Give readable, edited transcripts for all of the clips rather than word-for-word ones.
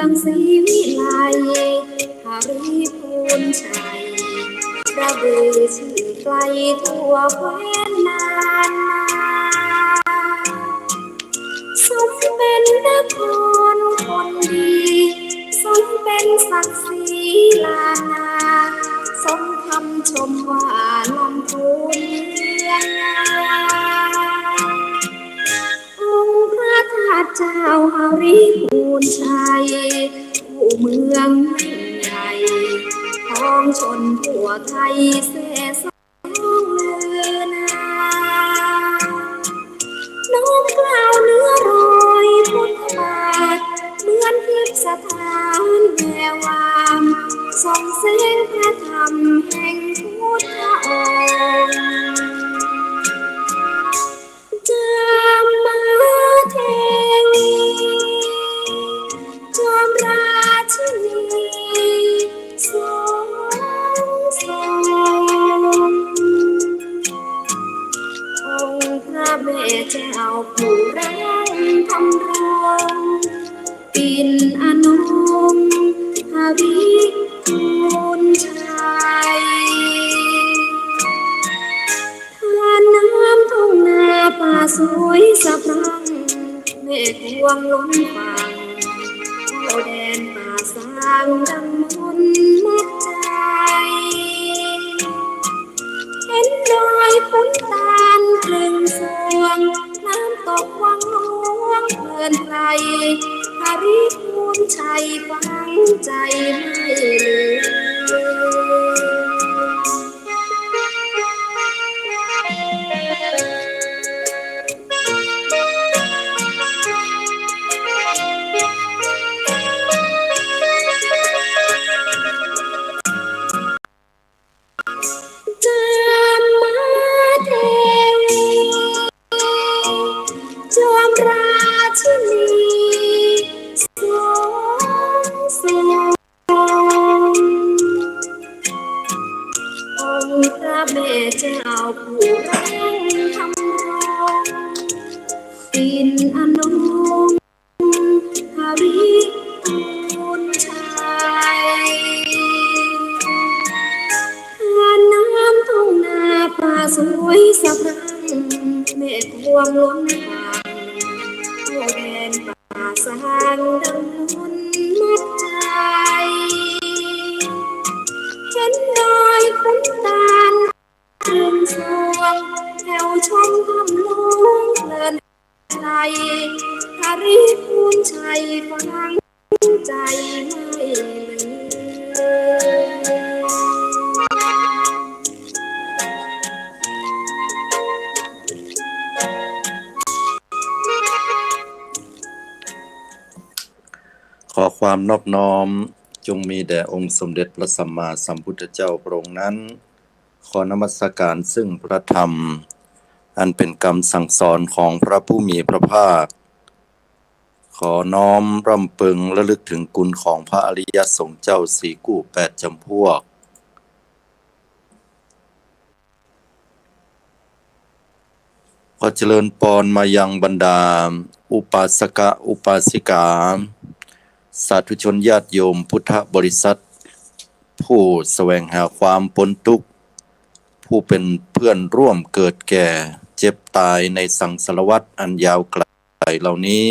องศรีวิไลหาริพูนชัยระเบือชื่อไกลทั่วแคว้นนานสมเป็นนครคนดีสมเป็นศักดิ์ศรีลานาสมคำชมว่าลำพูนเมืององค์พระธาตุเจ้าหาริพูนชัยผู้เมืองใหญ่ท้องชนทั่วไทยเสสองเลือนาน้อมกล่าวเนื้อรอยพุทธบาทเหมือนทิพย์สถานแวววามส่องแสงพระธรรมแห่งพุทธองค์จามมาเทวีจอมราชินีทรงองค์พระแม่เจ้าผู้รังทำรงปิ่นอนงหาริพูนชัยทานน้ำทุ่งนาป่าสวยสะพรั่งเมฆพวงล้นฝั่งเข้าแดนป่าสางดังมนมัดใจเห็นดอยขุนตาลครึ่งสวงน้ำตกวังหลวงเพลินไพรหาริพูนชัยฟังใจไม่ลืจามมาเทวีจอมราชินีทรงองค์พระแม่เจ้าผู้รังทำรงปิ่นอนงหาริพูนชัยทานน้ำทุ่งนาป่าสวยสะพรั่งเมฆพวงล้นฝั่งเข้าแดนป่าสางดังมนมัดใจเห็นดอยขุนตาลครึ่งสวงแถวชมคำหลวงเพลินใจหาริพูนชัยฟังใจไม่ลืม ขอความนอบน้อมจงมีแด่องค์สมเด็จพระสัมมาสัมพุทธเจ้าพระองค์นั้นขอนมัสการซึ่งพระธรรมอันเป็นคำสั่งสอนของพระผู้มีพระภาคขอน้อมรำพึงระลึกถึงคุณของพระอริยสงฆ์เจ้าสี่กู้แปดจำพวกขอเจริญพรมายังบรรดาอุปาสกะอุปาสิกาสาธุชนญาติโยมพุทธบริษัทผู้แสวงหาความพ้นทุกข์ผู้เป็นเพื่อนร่วมเกิดแก่เจ็บตายในสังสารวัฏอันยาวไกลเหล่านี้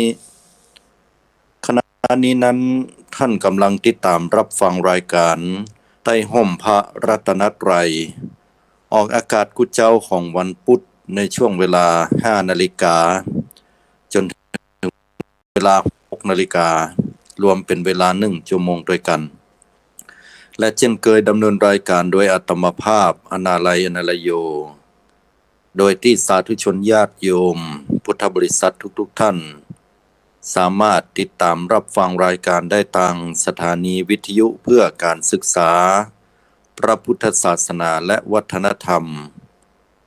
ขณะนี้นั้นท่านกำลังติดตามรับฟังรายการใต้ห่มพระรัตนตรัยออกอากาศกุเจ้าของวันพุธในช่วงเวลา 5 นาฬิกาจนถึงเวลา 6 นาฬิการวมเป็นเวลา1 ชั่วโมงด้วยกันและเช่นเคยดำเนินรายการโดยอาตมภาพอนาลัยอนาลโยโดยที่สาธุชนญาติโยมพุทธบริษัททุกท่านสามารถติดตามรับฟังรายการได้ทางสถานีวิทยุเพื่อการศึกษาพระพุทธศาสนาและวัฒนธรรม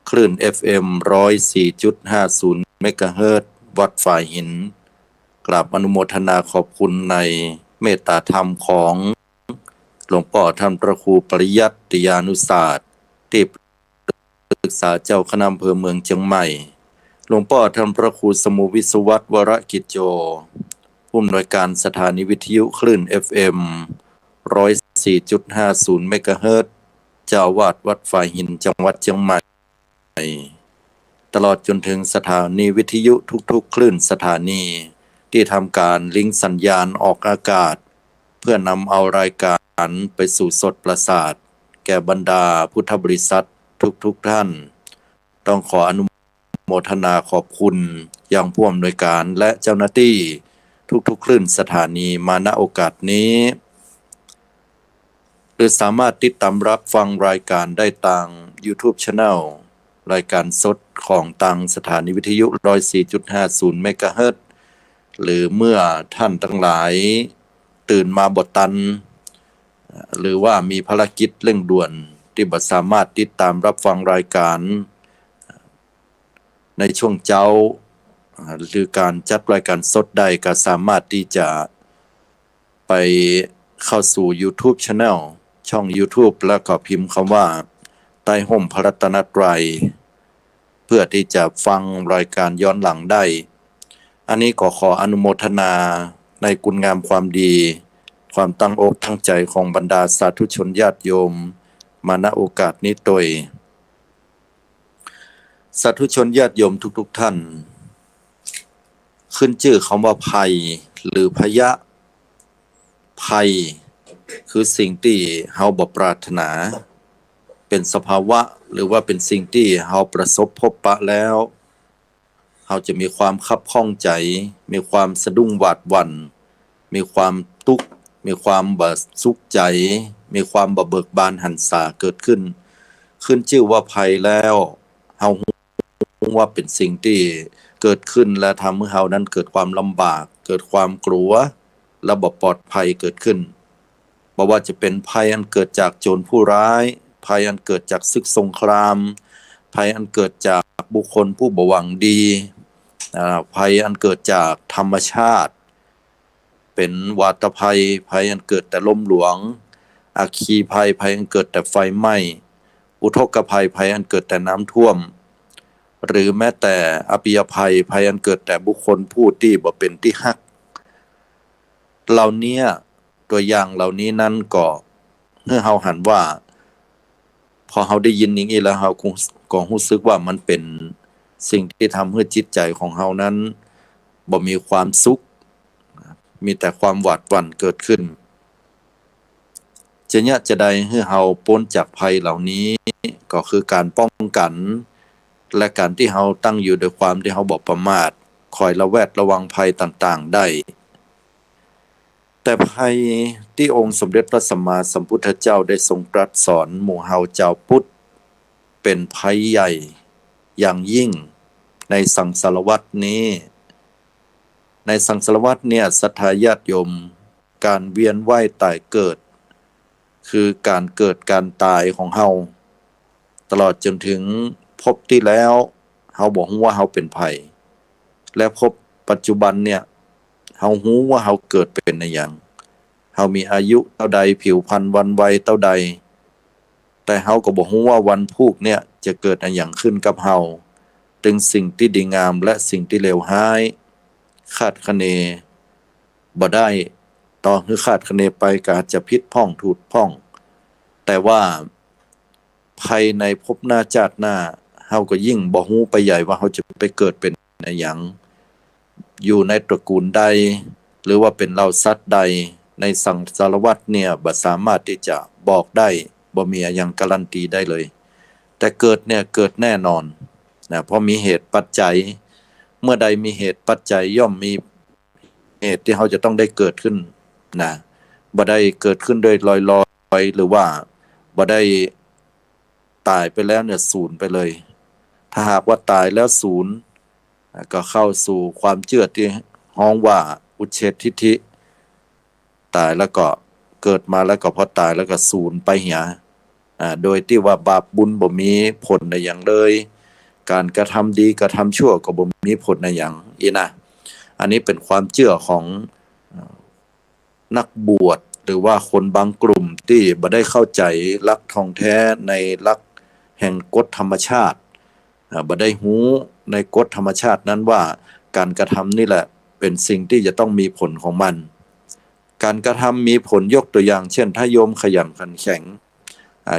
คลื่น FM 104.50 เมกะเฮิรตซ์วัดฝ่ายหินกราบอนุโมทนาขอบคุณในเมตตาธรรมของหลวงพ่อท่านพระครูปริยัติยานุศาสตร์ที่ปรึกษาเจ้าคณะอำเภอเมืองเชียงใหม่หลวงพ่อท่านพระครูสมุวิศวัตวรกิจโจผ ผู้อำนวยการสถานีวิทยุคลื่น FM 104.50 เมกะเฮิรตซ์เจ้าอาวาสวัดฝ่ายหินจังหวัดเชียงใหม่ตลอดจนถึงสถานีวิทยุทุกๆคลื่นสถานีที่ทำการลิงก์สัญญาณออกอากาศเพื่อนำเอารายการไปสู่สดประสาทแก่บรรดาพุทธบริษัททุกท่านต้องขออนุโมทนาขอบคุณอย่างผู้อำนวยการและเจ้าหน้าที่ทุกคลื่นสถานีมาณโอกาสนี้หรือสามารถติดตามรับฟังรายการได้ทาง YouTube Channel รายการสดของทางสถานีวิทยุ 104.50 เมกะเฮิรตซ์หรือเมื่อท่านทั้งหลายตื่นมาบ่ทันหรือว่ามีภารกิจเร่งด่วนที่บ่สามารถติดตามรับฟังรายการในช่วงเช้าหรือการจัดรายการสดได้ก็สามารถที่จะไปเข้าสู่ YouTube Channel ช่อง YouTube แล้วก็พิมพ์คำว่าใต้ห่มพระรัตนตรัยเพื่อที่จะฟังรายการย้อนหลังได้อันนี้ก็ขออนุโมทนาในคุณงามความดีความตั้งอกตั้งใจของบรรดาสาธุชนญาติโยมมาณโอกาสนี้โดยสาธุชนญาติโยมทุกท่านขึ้นชื่อคำว่าภัยหรือพยะภัยคือสิ่งที่เฮาบ่ปรารถนาเป็นสภาวะหรือว่าเป็นสิ่งที่เฮาประสบพบปะแล้วเฮาจะมีความคับข้องใจมีความสะดุ้งหวาดหวั่นมีความทุกข์มีความบ่สุขใจมีความบ่เบิกบานหันษาเกิดขึ้นชื่อว่าภัยแล้วเฮารู้ว่าเป็นสิ่งที่เกิดขึ้นและทำให้เฮานั้นเกิดความลำบากเกิดความกลัวและบ่ปลอดภัยเกิดขึ้นบ่ว่าจะเป็นภัยอันเกิดจากโจรผู้ร้ายภัยอันเกิดจากศึกสงครามภัยอันเกิดจากบุคคลผู้บ่หวังดีภัยอันเกิดจากธรรมชาติเป็นวาตภัยภัยอันเกิดแต่ลมหลวงอัคคีภัยภัยอันเกิดแต่ไฟไหม้อุทกภัยภัยอันเกิดแต่น้ำท่วมหรือแม้แต่อภิยภัยภัยอันเกิดแต่บุคคลผู้ที่บ่เป็นที่ฮักเหล่านี้ตัวอย่างเหล่านี้นั้นก็เมื่อเฮาหันว่าพอเฮาได้ยินอย่างนี้แล้วเฮาก็รู้สึกว่ามันเป็นสิ่งที่ทำให้จิตใจของเฮานั้นบ่มีความสุขมีแต่ความหวาดหวั่นเกิดขึ้นจะได้ให้เฮาพ้นจากภัยเหล่านี้ก็คือการป้องกันและการที่เฮาตั้งอยู่ด้วยความที่เฮาบ่ประมาทคอยระแวดระวังภัยต่างๆได้แต่ภัยที่องค์สมเด็จพระสัมมาสัมพุทธเจ้าได้ทรงตรัสสอนหมู่เฮาชาวพุทธเป็นภัยใหญ่อย่างยิ่งในสังสารวัฏนี้ในสังสารวัฏเนี่ยศรัทธาญาติโยมการเวียนว่ายตายเกิดคือการเกิดการตายของเฮาตลอดจนถึงภพที่แล้วเฮาบ่ฮู้ว่าเฮาเป็นไผและภพปัจจุบันเนี่ยเฮาฮู้ว่าเฮาเกิดเป็นอิหยังเฮามีอายุเท่าใดผิวพรรณวันวัยเท่าใดแต่เฮาก็บ่ฮู้ว่าวันพรุ่งเนี่ยจะเกิดอิหยังขึ้นกับเฮาถึงสิ่งที่ดีงามและสิ่งที่เลวร้ายคาดคะเนบ่ได้ต่อคือคาดคะเนไปก็อาจจะผิดพ้องถูกพ้องแต่ว่าภัยในภพหน้าชาติหน้าเฮาก็ยิ่งบ่ฮู้ไปใหญ่ว่าเฮาจะไปเกิดเป็นอิหยังอยู่ในตระกูลใดหรือว่าเป็นเหล่าสัตว์ใดในสังสารวัฏเนี่ยบ่สามารถที่จะบอกได้บ่มีอิหยังการันตีได้เลยแต่เกิดเนี่ยเกิดแน่นอนนะเพราะมีเหตุปัจจัยเมื่อใดมีเหตุปัจจัยย่อมมีเหตุที่เฮาจะต้องได้เกิดขึ้นนะบ่ได้เกิดขึ้นโดยลอยๆหรือว่าบ่ได้ตายไปแล้วเนี่ยสูญไปเลยถ้าหากว่าตายแล้วสูญก็เข้าสู่ความเชื่อที่ฮ้องว่าอุเฉททิฏฐิตายแล้วก็เกิดมาแล้วก็พอตายแล้วก็สูญไปเหียโดยที่ว่าบาปบุญบ่มีผลในอย่างเลยการกระทำดีกระทำชั่วก็บ่มีผลในอย่างอีนะอันนี้เป็นความเชื่อของนักบวชหรือว่าคนบางกลุ่มที่บ่ได้เข้าใจหลักท่องแท้ในหลักแห่งกฎธรรมชาติบ่ได้รู้ในกฎธรรมชาตินั้นว่าการกระทำนี่แหละ เป็นสิ่งที่จะต้องมีผลของมันการกระทำมีผลยกตัวอย่างเช่นถ้าโยมขยันขันแข็ง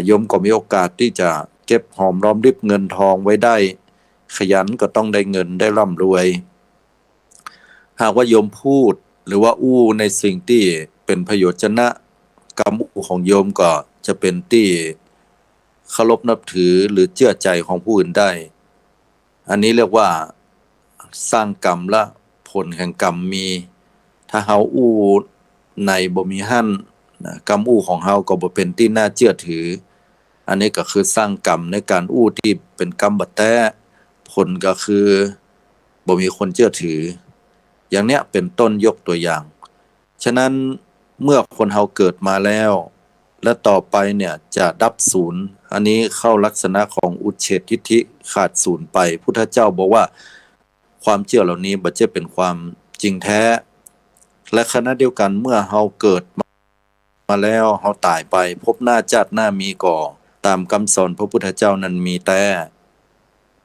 โยมก็มีโอกาสที่จะเก็บหอมรอมริบเงินทองไว้ได้ขยันก็ต้องได้เงินได้ร่ำรวยหากว่าโยมพูดหรือว่าอู้ในสิ่งที่เป็นพโยชนะกรรมอู้ของโยมก็จะเป็นที่เคารพนับถือหรือเชื่อใจของผู้อื่นได้อันนี้เรียกว่าสร้างกรรมและผลแห่งกรรมมีถ้าเฮาอู้ในบ่มีหั่นกรรมอู้ของเฮาก็บ่เป็นที่น่าเชื่อถืออันนี้ก็คือสร้างกรรมในการอู้ที่เป็นกรรมบ่แท้ผลก็คือบ่มีคนเชื่อถืออย่างเนี้ยเป็นต้นยกตัวอย่างฉะนั้นเมื่อคนเฮาเกิดมาแล้วและต่อไปเนี่ยจะดับศูนย์อันนี้เข้าลักษณะของอุเฉททิฏฐิขาดศูนย์ไปพุทธเจ้าบอกว่าความเชื่อเหล่านี้บ่ใช่เป็นความจริงแท้และขณะเดียวกันเมื่อเฮาเกิดมาแล้วเฮาตายไปพบหน้าชาติหน้ามีก่อตามคำสอนพระพุทธเจ้านั้นมีแ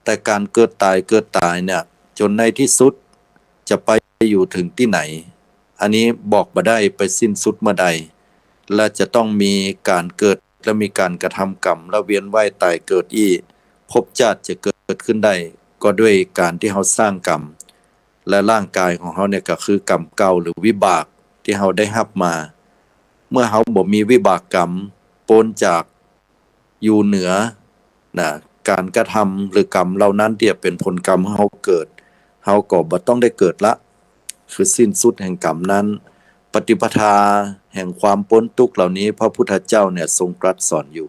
ต่การเกิดตายเนี่ยจนในที่สุดจะไปอยู่ถึงที่ไหนอันนี้บอกบ่ได้ไปสิ้นสุดเมื่อใดและจะต้องมีการเกิดและมีการกระทำกรรมและเวียนว่ายตายเกิดอีกภพชาติจะเกิดขึ้นได้ก็ด้วยการที่เฮาสร้างกรรมและร่างกายของเฮาเนี่ยก็คือกรรมเก่าหรือวิบากที่เฮาได้รับมาเมื่อเฮาบ่มีวิบากกรรมปนจากอยู่เหนือการกระทำหรือกรรมเหล่านั้นที่เป็นผลกรรมเฮาเกิดเฮาก็บ่ต้องได้เกิดละคือสิ้นสุดแห่งกรรมนั้นปฏิปทาแห่งความพ้นทุกข์เหล่านี้พระพุทธเจ้าเนี่ยทรงตรัสสอนอยู่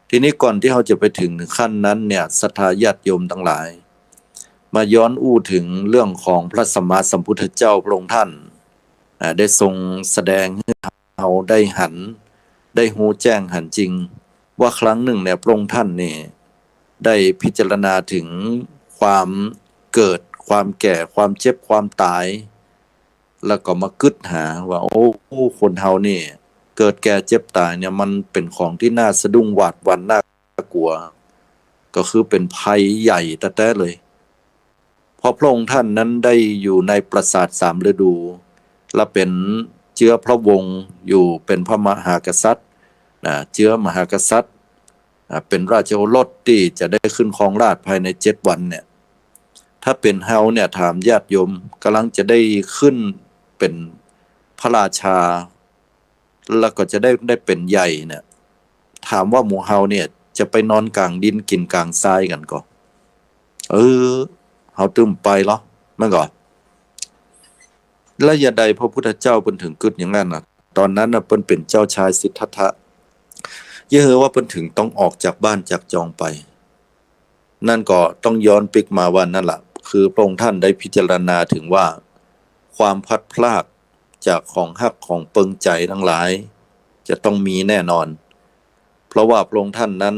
ทีนี้ก่อนที่เราจะไปถึงขั้นนั้นเนี่ยศรัทธาญาติโยมทั้งหลายมาย้อนอู้ถึงเรื่องของพระสัมมาสัมพุทธเจ้าพระองค์ท่านได้ทรงแสดงให้เราได้หันได้หูแจ้งหันจริงว่าครั้งหนึ่งเนี่ยพระองค์ท่านนี่ได้พิจารณาถึงความเกิดความแก่ความเจ็บความตายแล้วก็มากึศหาว่าโอ้คนเฮานี่เกิดแก่เจ็บตายเนี่ยมันเป็นของที่น่าสะดุ้งหวาดหวั่นน่ากลัวก็คือเป็นภัยใหญ่แท้ๆเลยเพราะพระองค์ท่านนั้นได้อยู่ในปราสาท3ฤดูและเป็นเชื้อพระวงศ์อยู่เป็นพระมหากษัตริย์เชื้อมหากษัตริย์เป็นราชโอรสที่จะได้ขึ้นครองราชย์ภายใน7 วันเนี่ยถ้าเป็นเฮาเนี่ยถามญาติโยมกำลังจะได้ขึ้นเป็นพระราชาแล้วก็จะได้เป็นใหญ่เนี่ยถามว่าหมู่เฮาเนี่ยจะไปนอนกลางดินกินกลางทรายกันก่อนเฮาตึมไปเหรอมันก่อนและอย่าใดพระพุทธเจ้าเพิ่นถึงกึศอย่างนั้นน่ะตอนนั้นน่ะเพิ่นเป็นเจ้าชายสิทธัตถะเยอะว่าเพิ่นถึงต้องออกจากบ้านจากจองไปนั่นก็ต้องย้อนปิกมาว่านั่นแหละคือพระองค์ท่านได้พิจารณาถึงว่าความพลัดพรากจากของฮักของเปิงใจทั้งหลายจะต้องมีแน่นอนเพราะว่าพระองค์ท่านนั้น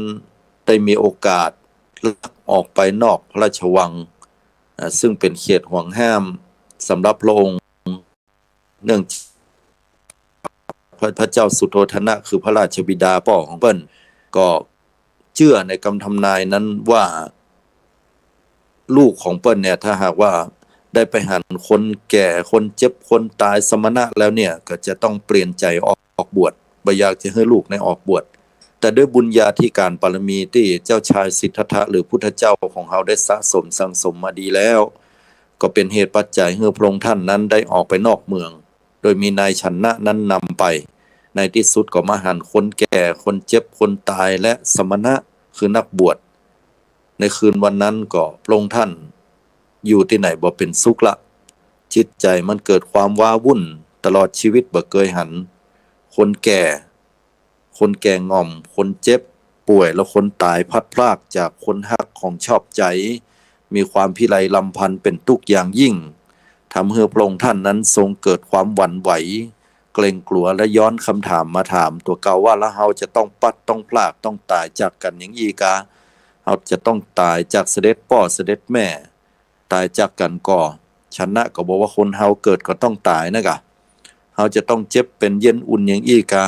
ได้มีโอกาสลักออกไปนอกพระราชวังซึ่งเป็นเขตห่วงห้ามสำหรับพระองค์เนื่องพระเจ้าสุโธทนะคือพระราชบิดาพ่อของเพิ่นก็เชื่อในคำทำนายนั้นว่าลูกของเปิ้ลเนี่ยถ้าหากว่าได้ไปหันคนแก่คนเจ็บคนตายสมณะแล้วเนี่ยก็จะต้องเปลี่ยนใจออกบวชบ่อยากจะให้ลูกในออกบวชแต่ด้วยบุญญาธิการบารมีที่เจ้าชายสิทธัตถะหรือพุทธเจ้าของเฮาได้สะสมสั่งสมมาดีแล้วก็เป็นเหตุปัจจัยให้พระองค์ท่านนั้นได้ออกไปนอกเมืองโดยมีนายชนะนั้นนำไปในที่สุดก็มาหันคนแก่คนเจ็บคนตายและสมณะคือนักบวชในคืนวันนั้นก็พระองค์ท่านอยู่ที่ไหนบ่เป็นสุขละจิตใจมันเกิดความว้าวุ่นตลอดชีวิตบ่เคยหันคนแก่ง่อมคนเจ็บป่วยแล้วคนตายพัดพรากจากคนฮักของชอบใจมีความพิไรลำพันธ์เป็นทุกข์อย่างยิ่งทำให้พระองค์ท่านนั้นทรงเกิดความหวั่นไหวเกรงกลัวและย้อนคำถามมาถามตัวเก่าว่าแล้วเฮาจะต้องปัดต้องพลากต้องตายจากกันอย่างอีกาเฮาจะต้องตายจากเสด็จพ่อเสด็จแม่ตายจากกันก่อชนะก็บอกว่าคนเฮาเกิดก็ต้องตายนะกะเฮาจะต้องเจ็บเป็นเย็นอุ่นอย่างอีกา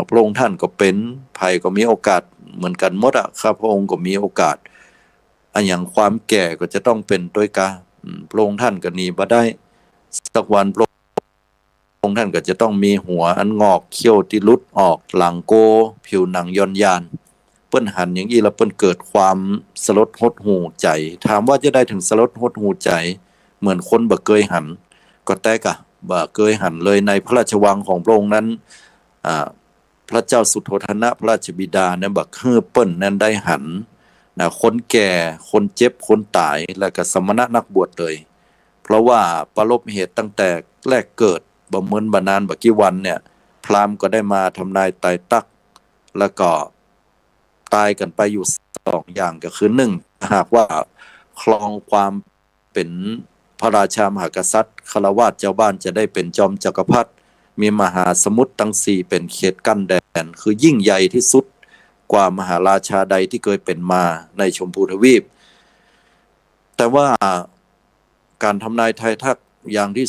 พระองค์ท่านก็เป็นภัยก็มีโอกาสเหมือนกันหมดอ่ะครับพระองค์ก็มีโอกาสอันอย่างความแก่ก็จะต้องเป็นด้วยกาพระองค์ท่านก็หนีบ่ได้ สักวันพระองค์ท่านก็จะต้องมีหัวอันงอกเขี้ยวที่ลุดออกหลังโกผิวหนังย่อนยานเปิ้นหันอย่างนี้แล้วเปิ้นเกิดความสลดหดหูใจถามว่าจะได้ถึงสลดหดหูใจเหมือนคนบ่เคยหันก็แต่กะบ่เคยหันเลยในพระราชวังของพระองค์นั้นพระเจ้าสุโธทนะพระราชบิดาเนี่ยบักเฮือเปิ้นนั้นได้หันนะคนแก่คนเจ็บคนตายแล้วก็สมณะนักบวชเลยเพราะว่าประลบเหตุตั้งแต่แรกเกิดบ่เหมือนบานานบ่กี่วันเนี่ยพราหมณ์ก็ได้มาทำนายตายตักแล้วก็ตายกันไปอยู่2อย่างก็คือ1หากว่าครองความเป็นพระราชามหากษัตริย์ฆราวาสเจ้าบ้านจะได้เป็นจอมจักรพรรดิมีมหาสมุทรทั้ง4เป็นเขตกั้นแดนคือยิ่งใหญ่ที่สุดกว่ามหาราชาใดที่เคยเป็นมาในชมพูทวีปแต่ว่าการทำนายทายทักอย่างที่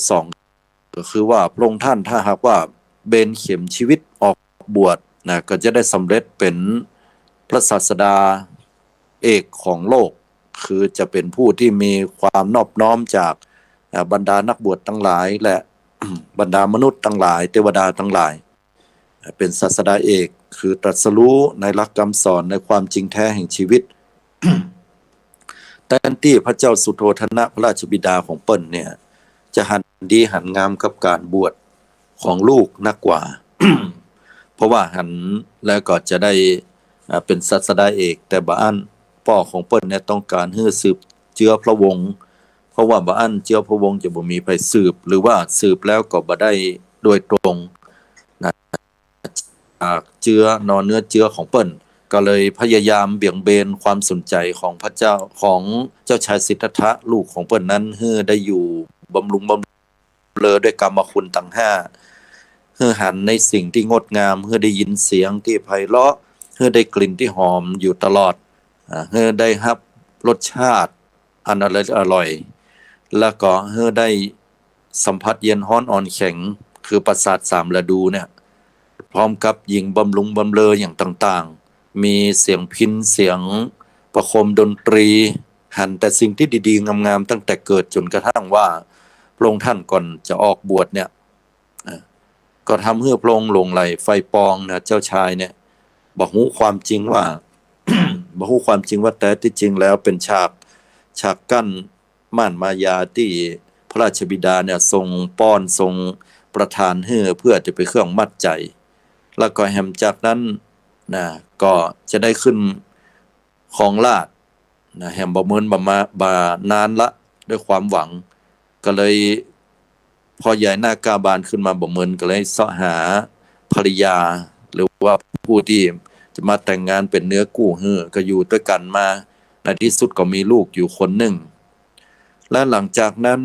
2ก็คือว่าพระองค์ท่านถ้าหากว่าเบนเข็มชีวิตออกบวชนะก็จะได้สำเร็จเป็นพระศาสดาเอกของโลกคือจะเป็นผู้ที่มีความนอบน้อมจากบรรดานักบวชทั้งหลายและ บรรดามนุษย์ทั้งหลายเทวดาทั้งหลายเป็นศาสดาเอกคือตรัสรู้ในหลักคำสอนในความจริงแท้แห่งชีวิต แต่ที่พระเจ้าสุโธทนะพระราชบิดาของเปิ้นเนี่ยจะหันดีหันงามกับการบวชของลูกนักกว่า เพราะว่าหันแล้วก็จะได้เป็นศาสดาเอกแต่บ่อันพ่อของเปิ้นเนี่ยต้องการให้สืบเชื้อพระวงศ์เพราะว่าบ่อันเชื้อพระวงศ์จะบ่มีไปสืบหรือว่าสืบแล้วก็บ่ได้โดยตรงนะจากเชื้อนอนเนื้อเชื้อของเปิ้นก็เลยพยายามเบี่ยงเบนความสนใจของพระเจ้าของเจ้าชายสิทธัตถะลูกของเปิ้นนั้นให้ได้อยู่บำรุงบำเรอด้วยกรรมคุณทั้ง5ให้หันในสิ่งที่งดงามให้ได้ยินเสียงที่ไพเราะให้ได้กลิ่นที่หอมอยู่ตลอดให้ได้รับรสชาติอันอร่อยแล้วก็ให้ได้สัมผัสเย็นร้อนอ่อนแข็งคือประสาท3ฤดูเนี่ยพร้อมกับยิงบำรุงบำเรออย่างต่างๆมีเสียงพิณเสียงประโคมดนตรีหันแต่สิ่งที่ดีๆงามๆตั้งแต่เกิดจนกระทั่งว่าพระองค์ท่านก่อนจะออกบวชเนี่ยก็ทำให้พระองค์หลงไหลไฟปองนะเจ้าชายเนี่ยบอกฮู้ความจริงว่า บอกฮู้ความจริงว่าแต่ที่จริงแล้วเป็นฉากกั้นม่านมายาที่พระราชบิดาเนี่ยทรงป้อนทรงประทานให้เพื่อจะไปเครื่องมัดใจแล้วก็แหมจากนั้นนะก็จะได้ขึ้นของราชย์นะแหมบ่เหมือนบ่นานละด้วยความหวังก็เลยพอใหญ่หน้ากาบานขึ้นมาบ่เหมือนก็เลยเสาะหาภริยาหรือว่าผู้ที่จะมาแต่งงานเป็นเนื้อคู่ก็อยู่ด้วยกันมาในที่สุดก็มีลูกอยู่คนหนึ่งและหลังจากนั้น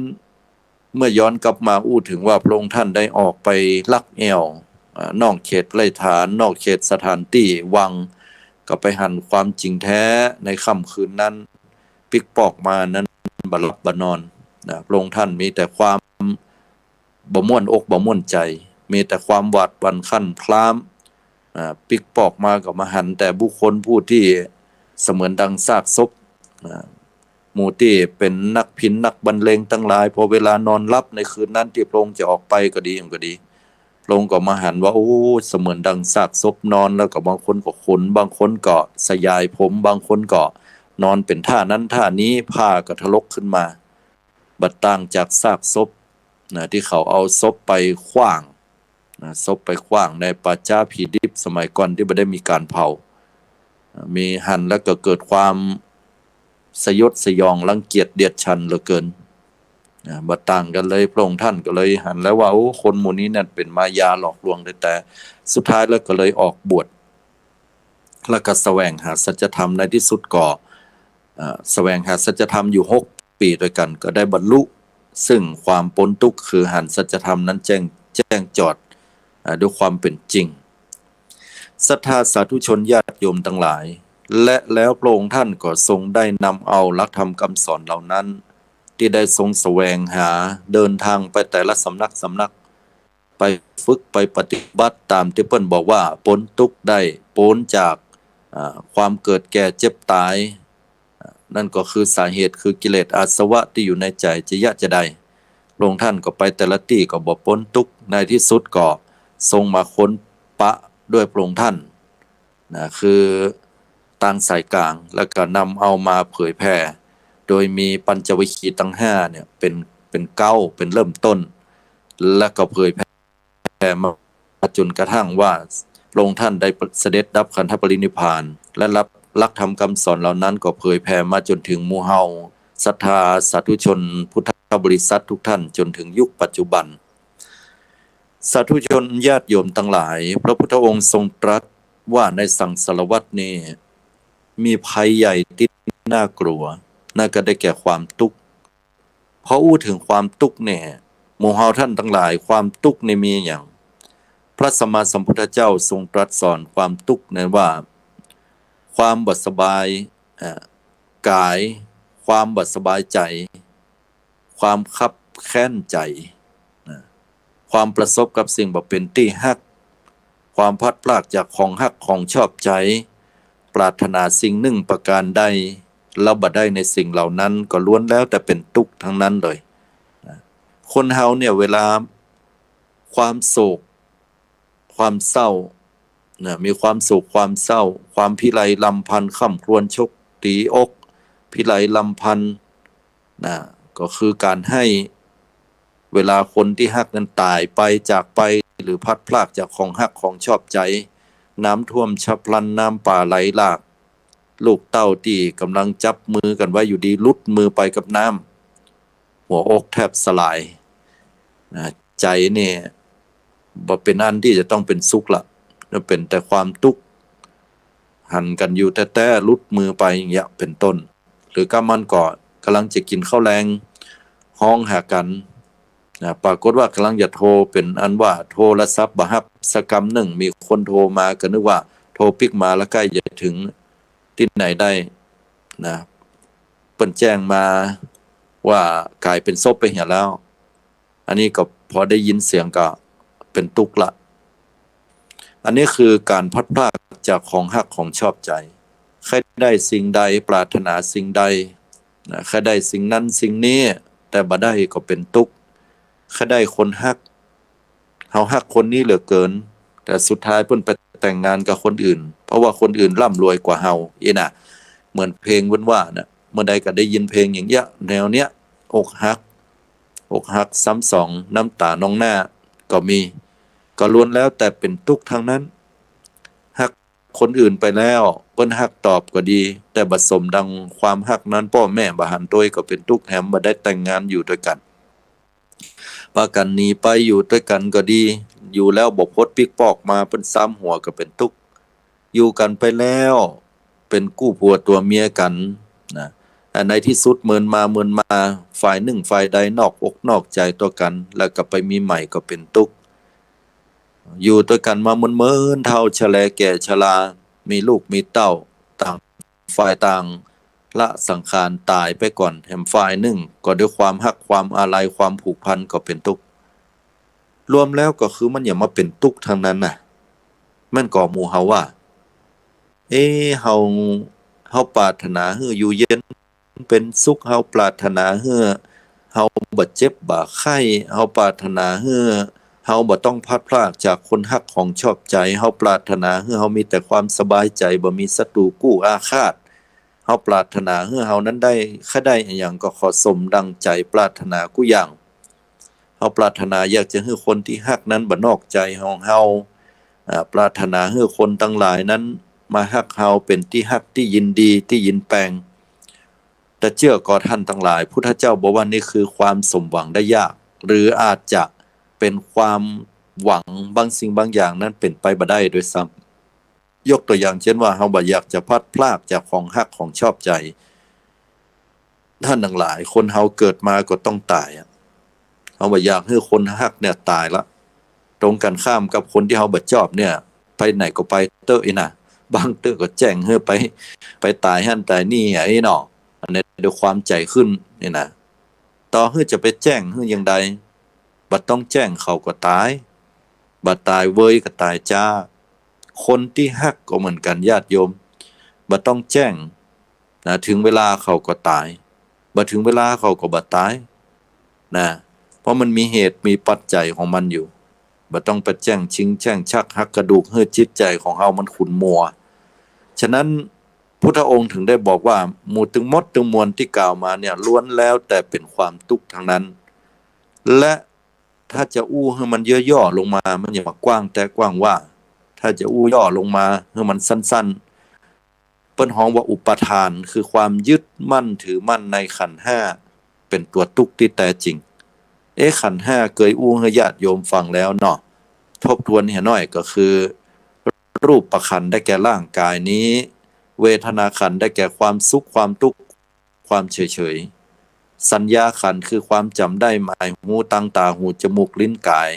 เมื่อย้อนกลับมาอู้ถึงว่าพระองค์ท่านได้ออกไปลักแอวนอกเขตไร่ฐานนอกเขตสถานที่วังก็ไปหันความจริงแท้ในค่ำคืนนั้นปิกปอกมานั้นบ่หลับบ่นอนนะพระองค์ท่านมีแต่ความบ่ม่วนอกบ่ม่วนใจมีแต่ความหวาดหวั่นคั่นพลามปิกปอกมาก็มาหันแต่บุคคลผู้ที่เสมือนดังซากศพหมู่ที่เป็นนักพิณนักบรรเลงทั้งหลายพอเวลานอนหลับในคืนนั้นที่พระองค์จะออกไปก็ดีพระองค์ก็มาหันว่าโอ้เสมือนดังซากศพนอนแล้วก็บางคนก็ขนบางคนก็สยายผมบางคนก็นอนเป็นท่านั้นท่านี้ผ้าก็ทะลกขึ้นมาบัดต่างจากซากศพที่เขาเอาศพไปขว้างศพไปขว้างในป่าช้าผีดิบสมัยก่อนที่ไม่ได้มีการเผามีหันแล้วก็เกิดความสยดสยองรังเกียจเดียดชันเหลือเกินบัดต่างกันเลยพระองค์ท่านก็เลยหันแล้วว่าโอ้คนหมู่นี้นั่นเป็นมายาหลอกลวงแต่สุดท้ายแล้วก็เลยออกบวชแล้วก็แสวงหาสัจธรรมในที่สุดก็แสวงหาสัจธรรมอยู่6 ปีด้วยกันก็ได้บรรลุซึ่งความพ้นทุกข์คือหันสัจธรรมนั้นแจ้งจอดด้วยความเป็นจริงศรัทธาสาธุชนญาติโยมทั้งหลายและแล้วพระองค์ท่านก็ทรงได้นำเอาหลักธรรมคำสอนเหล่านั้นที่ได้ทรงแสวงหาเดินทางไปแต่ละสำนักไปฝึกไปปฏิบัติตามที่เพิ่นบอกว่าพ้นทุกข์ได้พ้นจากความเกิดแก่เจ็บตายนั่นก็คือสาเหตุคือกิเลสอาสวะที่อยู่ในใจจะยะจะใด พระองค์ท่านก็ไปแต่ละที่ก็บ่พ้นทุกข์ในที่สุดก็ทรงมาค้นปะด้วยพระองค์ท่านนะคือต่างสายกลางแล้วก็นำเอามาเผยแผ่โดยมีปัญจวิคีตั้ง5เนี่ยเป็นเก้าเป็นเริ่มต้นแล้วก็เผยแผ่มาจนกระทั่งว่าพระองค์ท่านได้เสด็จดับขันธปรินิพพานและรับหลักธรรมคำสอนเหล่านั้นก็เผยแผ่มาจนถึงหมู่เฮาศรัทธาสาธุชนพุทธบริษัททุกท่านจนถึงยุคปัจจุบันสาธุชนญาติโยมทั้งหลายพระพุทธองค์ทรงตรัสว่าในสังสารวัฏนี้มีภัยใหญ่ที่น่ากลัวน่าก็ได้แก่ความทุกข์พออู้ถึงความทุกข์เนี่ยหมู่เฮาท่านทั้งหลายความทุกข์ในมีอย่างพระสัมมาสัมพุทธเจ้าทรงตรัสสอนความทุกข์นั้นว่าความบ่สบายกายความบ่สบายใจความคับแค้นใจความประสบกับสิ่งบ่เป็นที่ฮักความพลัดพรากจากของฮักของชอบใจปรารถนาสิ่งหนึ่งประการใดแล้วบ่ได้ในสิ่งเหล่านั้นก็ล้วนแล้วแต่เป็นทุกข์ทั้งนั้นเลยคนเฮาเนี่ยเวลาความโศกความเศร้ามีความสุขความเศร้าความพิไรลำพันธ์ค่ำครวญชกตีอกพิไรลำพันธ์ก็คือการให้เวลาคนที่ฮักนั้นตายไปจากไปหรือพัดพลากจากของฮักของชอบใจน้ำท่วมฉับพลันน้ำป่าไหลหลากลูกเต้าที่กำลังจับมือกันไว้อยู่ดีลุดมือไปกับน้ำหัวอกแทบสลายใจเนี่ยบ่เป็นอันที่จะต้องเป็นสุขละจะเป็นแต่ความทุกข์หันกันอยู่แต่ลุดมือไปอย่างเงี้ยเป็นต้นหรือก็มันก็กำลังจะกินข้าวแรงห้องหากันปรากฏว่ากำลังจะโทรเป็นอันว่าโทรศัพท์บ่ฮับสักกำหนึ่งมีคนโทรมาก็นึกว่าโทรปิกมาแล้วใกล้จะถึงที่ไหนได้นะเปิ้นแจ้งมาว่ากลายเป็นศพไปเหี่ยแล้วอันนี้ก็พอได้ยินเสียงก็เป็นทุกข์ละอันนี้คือการพัดพรากจากของฮักของชอบใจใครได้สิ่งใดปรารถนาสิ่งใดใครได้สิ่งนั้นสิ่งนี้แต่บ่ได้ก็เป็นทุกข์ใครได้คนฮักเฮาฮักคนนี้เหลือเกินแต่สุดท้ายเพิ่นไปแต่งงานกับคนอื่นเพราะว่าคนอื่นร่ำรวยกว่าเฮาน่ะเหมือนเพลงเพิ่นว่าน่ะเมื่อใดก็ได้ยินเพลงอย่างเงี้ยแนวเนี้ยอกหักซ้ำสองน้ำตานองหน้าก็มีก็ล้วนแล้วแต่เป็นทุกข์ทั้งนั้นฮักคนอื่นไปแล้วเพิ่นฮักตอบก็ดีแต่บ่สมดังความฮักนั้นพ่อแม่บ่หันตัวก็เป็นทุกข์แถมบ่ได้แต่งงานอยู่ด้วยกันปากันหนีไปอยู่ด้วยกันก็ดีอยู่แล้วบ่พดปิกปอกมาเพิ่นซ้ำหัวก็เป็นทุกข์อยู่กันไปแล้วเป็นกู้ผัวตัวเมียกันนะแต่ในที่สุดเมินมาฝ่ายหนึ่งฝ่ายใดนอกอกนอกใจตัวกันแล้วก็ไปมีใหม่ก็เป็นทุกข์อยู่ด้วยกันมาเมินเท่าชะแลแก่ชรามีลูกมีเต้าต่างฝ่ายต่างละสังขารตายไปก่อนแถมฝ่ายหนึ่งก็ด้วยความฮักความอาลัยความผูกพันก็เป็นทุกข์รวมแล้วก็คือมันอย่ามาเป็นทุกข์ทางนั้นน่ะมันก็หมู่เฮาว่าเฮาปรารถนาให้อยู่เย็นเป็นสุขเฮาปรารถนาให้เฮาบ่เจ็บบ่ไข้เฮาปรารถนาให้เฮาบ่ต้องพลัดพรากจากคนฮักของชอบใจเฮาปรารถนาให้เฮามีแต่ความสบายใจบ่มีศัตรูกู้อาฆาตเฮาปรารถนาให้เฮานั้นได้ค่าได้อิหยังก็ขอสมดังใจปรารถนากุอย่างเฮาปรารถนาอยากจะให้คนที่ฮักนั้นบ่นอกใจของเฮาปรารถนาให้คนทั้งหลายนั้นมาฮักเฮาเป็นที่ฮักที่ยินดีที่ยินแปลงแต่เชื่อก่อท่านทั้งหลายพุทธเจ้าบอกว่านี่คือความสมหวังได้ยากหรืออาจจะเป็นความหวังบางสิ่งบางอย่างนั้นเป็นไปบ่ได้โดยซ้ำยกตัวอย่างเช่นว่าเฮาบ่อยากจะพลัดพรากจากของฮักของชอบใจท่านทั้งหลายคนเฮาเกิดมาก็ต้องตายเฮาบ่อยากให้คนฮักเนี่ยตายละตรงกันข้ามกับคนที่เฮาบ่ชอบเนี่ยไปไหนก็ไปเต้อน่ะบางเต้อก็แจ้งให้ไปตายหั่นตายนี่เนาะอันนี้ด้วยความใจขึ้นนี่นะต่อให้จะไปแจ้งให้อย่างใดบัดต้องแจ้งเขาก็ตายบัดตายเว้ยก็ตายจ้าคนที่ฮักก็เหมือนกันญาติโยมบัดต้องแจ้งนะถึงเวลาเขาก็ตายบัดถึงเวลาเขาก็บัดตายนะ ราะมันมีเหตุมีปัจจัยของมันอยู่บ่ต้องไปแจ้งชิงแช่งชักหักกระดูกให้จิตใจของเฮามันขุ่นมัวฉะนั้นพุทธองค์ถึงได้บอกว่าหมู่ถึงมดถึงมวลที่กล่าวมาเนี่ยล้วนแล้วแต่เป็นความทุกข์ทั้งนั้นและถ้าจะอู้ให้มันย่อๆลงมามันอย่ามากว้างแต่กว้างว่าถ้าจะอู้ย่อลงมาให้มันสั้นๆเปิ้นฮ้องว่าอุปทานคือความยึดมั่นถือมั่นในขันธ์ห้าเป็นตัวทุกข์ที่แท้จริงขันธ์ห้าเคยอู้ให้ญาติโยมฟังแล้วเนาะทบทวนให้หน่อยก็คือรูปประขันธ์ได้แก่ร่างกายนี้เวทนาขันธ์ได้แก่ความสุขความทุกข์ความเฉยๆสัญญาขันธ์คือความจำได้หมายหูตั้งตาหูจมูกลิ้นกาย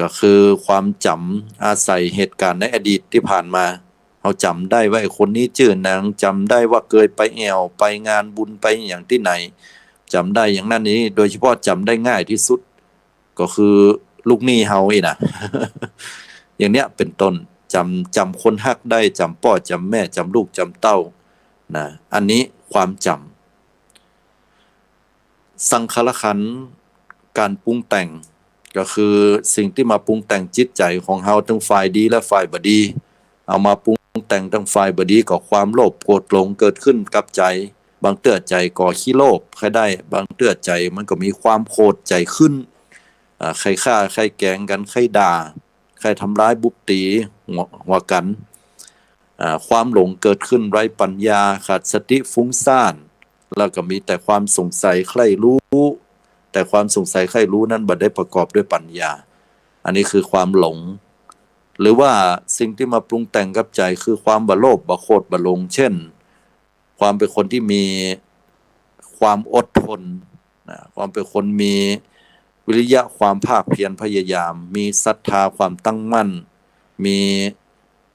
ก็คือความจำอาศัยเหตุการณ์ในอดีตที่ผ่านมาเราจำได้ว่าคนนี้ชื่อนางจำได้ว่าเคยไปแอวไปงานบุญไปอย่างที่ไหนจำได้อย่างนั้นนี้โดยเฉพาะจำได้ง่ายที่สุดก็คือลูกหนี้เฮาอีน่ะ อย่างเนี้ยเป็นต้นจำคนฮักได้จำพ่อจำแม่จำลูกจำเต้านะอันนี้ความจำสังขารขันธ์การปรุงแต่งก็คือสิ่งที่มาปรุงแต่งจิตใจของเฮาทั้งฝ่ายดีและฝ่ายบ่ดีเอามาปรุงแต่งทั้งฝ่ายบ่ดีก็ความโลภโกรธหลงเกิดขึ้นกับใจบางเตื้อใจก็ขี้โลภใครได้บางเตื้อใจมันก็มีความโกรธใจขึ้นใครฆ่าใครแกล้งกันใครด่าใครทำร้ายบุบตีหัวกันความหลงเกิดขึ้นไร้ปัญญาขาดสติฟุ้งซ่านแล้วก็มีแต่ความสงสัยใคร่รู้แต่ความสงสัยใคร่รู้นั้นบ่ได้ประกอบด้วยปัญญาอันนี้คือความหลงหรือว่าสิ่งที่มาปรุงแต่งกับใจคือความบ่โลภบ่โคตรบ่หลงเช่นความเป็นคนที่มีความอดทนความเป็นคนมีวิริยะความภาคเพียรพยายามมีศรัทธาความตั้งมั่นมี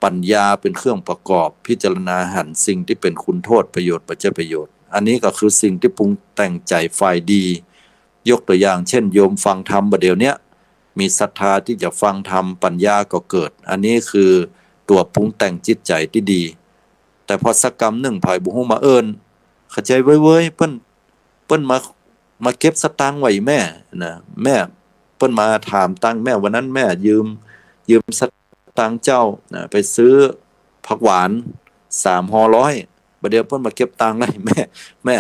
ปัญญาเป็นเครื่องประกอบพิจารณาหันสิ่งที่เป็นคุณโทษประโยชน์ปัจจัยประโยชน์อันนี้ก็คือสิ่งที่ปรุงแต่งใจฝ่ายดียกตัวอย่างเช่นโยมฟังธรรมประเดี๋ยวเนี้ยมีศรัทธาที่จะฟังธรรมปัญญาก็เกิดอันนี้คือตัวปรุงแต่งจิตใจที่ดีแต่พอสักกรรมหนึ่งภายบุหูมาเอิญเข้าใจเว้ยเปิ้นมาเก็บสตางค์ไว้แม่นะแม่เปิ้นมาถามตังค์แม่วันนั้นแม่ยืมสตางค์เจ้านะไปซื้อผักหวาน3ห่อ100บัดเดี๋ยวเปิ้นมาเก็บตังค์ได้แม่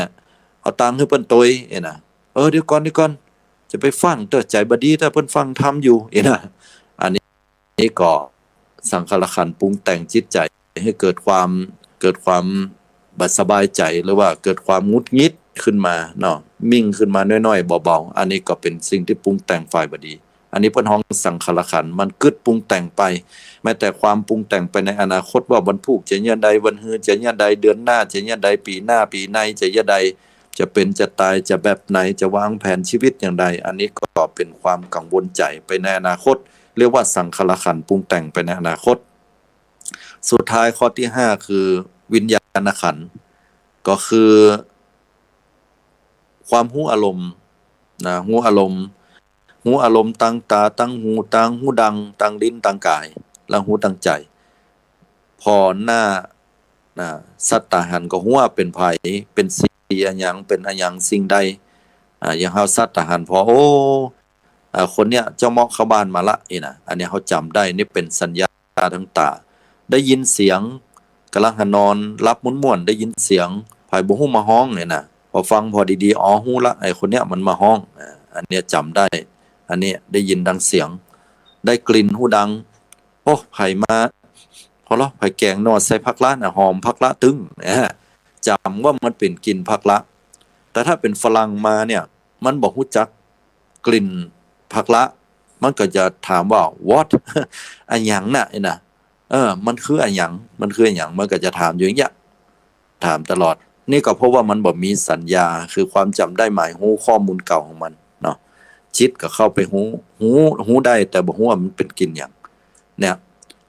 เอาตังค์ให้เปิ้นตยนะเดี๋ยวก่อนจะไปฟังเตอใจบ่ดีถ้าเปิ้นฟังทำอยู่นะอันนี้ก็สังขารขันธ์ปรุงแต่งจิตใจให้เกิดความบ่สบายใจหรือว่าเกิดความงุดหงิดขึ้นมาเนาะมิ่งขึ้นมาน้อยๆเบาๆอันนี้ก็เป็นสิ่งที่ปรุงแต่งฝ่ายบ่ดีอันนี้เพิ่นฮ้องสังขารขันธ์มันกึดปรุงแต่งไปแม้แต่ความปรุงแต่งไปในอนาคตว่าวันพุธจะยามใดวันฮื้อจะยามใดเดือนหน้าจะยามใดปีหน้าปีในจะยามใดจะเป็นจะตายจะแบบไหนจะวางแผนชีวิตอย่างไรอันนี้ก็เป็นความกังวลใจไปในอนาคตเรียกว่าสังขารขันธ์ปรุงแต่งไปในอนาคตสุดท้ายข้อที่5คือวิญญาณขันธ์ก็คือความรู้อารมณ์นะรู้อารมณ์ตั้งตาตั้งหูดังตั้งลิ้นตั้งกายและหูตั้งใจพอหน้าสัตตาหันก็ฮู้ว่าเป็นไผเป็นสิ่งอันหยังเป็นอันหยังสิ่งใดอย่างเฮาสัตตาหันพอคนเนี้ยเจ้าเหมาะเข้าบ้านมาละนี่นะอันนี้เฮาจำได้นี่เป็นสัญญาทางตาได้ยินเสียงกำลังนอนรับม่วนๆได้ยินเสียงไผบ่ฮู้มาฮ้องเนี่ยนะพอฟังพอดีๆฮู้ละไอ้คนเนี้ยมันมาฮ้องอันเนี้ยจำได้อันนี้ได้ยินดังเสียงได้กลิ่นหูดังไผมาพอไผแกงนอใส่ผักละหอมผักละตึงจำว่ามันเป็นกลิ่นผักละแต่ถ้าเป็นฝรั่งมาเนี่ยมันบ่ฮู้จักกลิ่นผักละมันก็จะถามว่า what อันหยังน่ะนะมันคืออันหยังมันก็จะถามอยู่อย่างเงี้ยถามตลอดนี่ก็เพราะว่ามันบ่มีสัญญาคือความจำได้หมายรู้ข้อมูลเก่าของมันเนาะจิตก็เข้าไปหูได้แต่บ่ฮู้ว่ามันเป็นกลิ่นหยังเนี่ย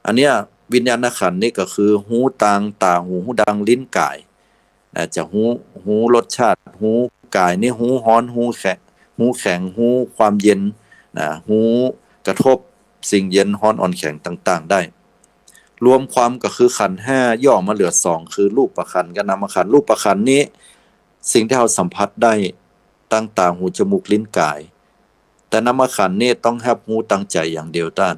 อันเนี้ยวิญญาณขันธ์นี่ก็คือหูตาหูดังลิ้นกายจะหูรสชาติหูกายนี่หูร้อนหูแข็งหูความเย็นหูกระทบสิ่งเย็นร้อนอ่อนแข็งต่างๆได้รวมความก็คือขันธ์5ย่อมาเหลือ2คือรูปประขันธ์กับนามขันธ์รูปประขันธ์นี้สิ่งที่เราสัมผัสได้ตั้งตาหูจมูกลิ้นกาย แต่นามขันธ์นี่ต้องรับรู้ตั้งใจอย่างเดียวต้าน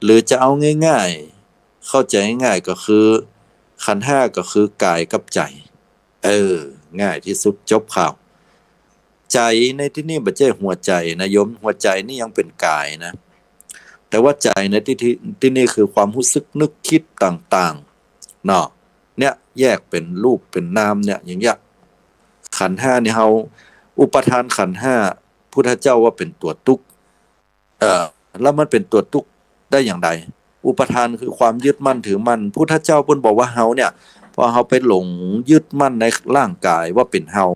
หรือจะเอาง่ายๆเข้าใจง่ายๆก็คือขันธ์ห้าก็คือกายกับใจง่ายที่สุดจบข่าวใจในที่นี้ไม่ใช่หัวใจนะโยมหัวใจนี่ยังเป็นกายนะแต่ว่าใจในที่นี่คือความรู้สึกนึกคิดต่างๆเนาะเนี่ยแยกเป็นรูปเป็นนามเนี่ยอย่างเงี้ยขันธ์ห้านี่เฮาอุปทานขันธ์ห้าพุทธเจ้าว่าเป็นตัวทุกข์แล้วมันเป็นตัวทุกข์ได้อย่างไรอุปทานคือความยึดมั่นถือมั่นพุทธเจ้าเพิ่นบอกว่าเฮาเนี่ยพอเฮาไปหลงยึดมั่นในร่างกายว่าเป็นเฮา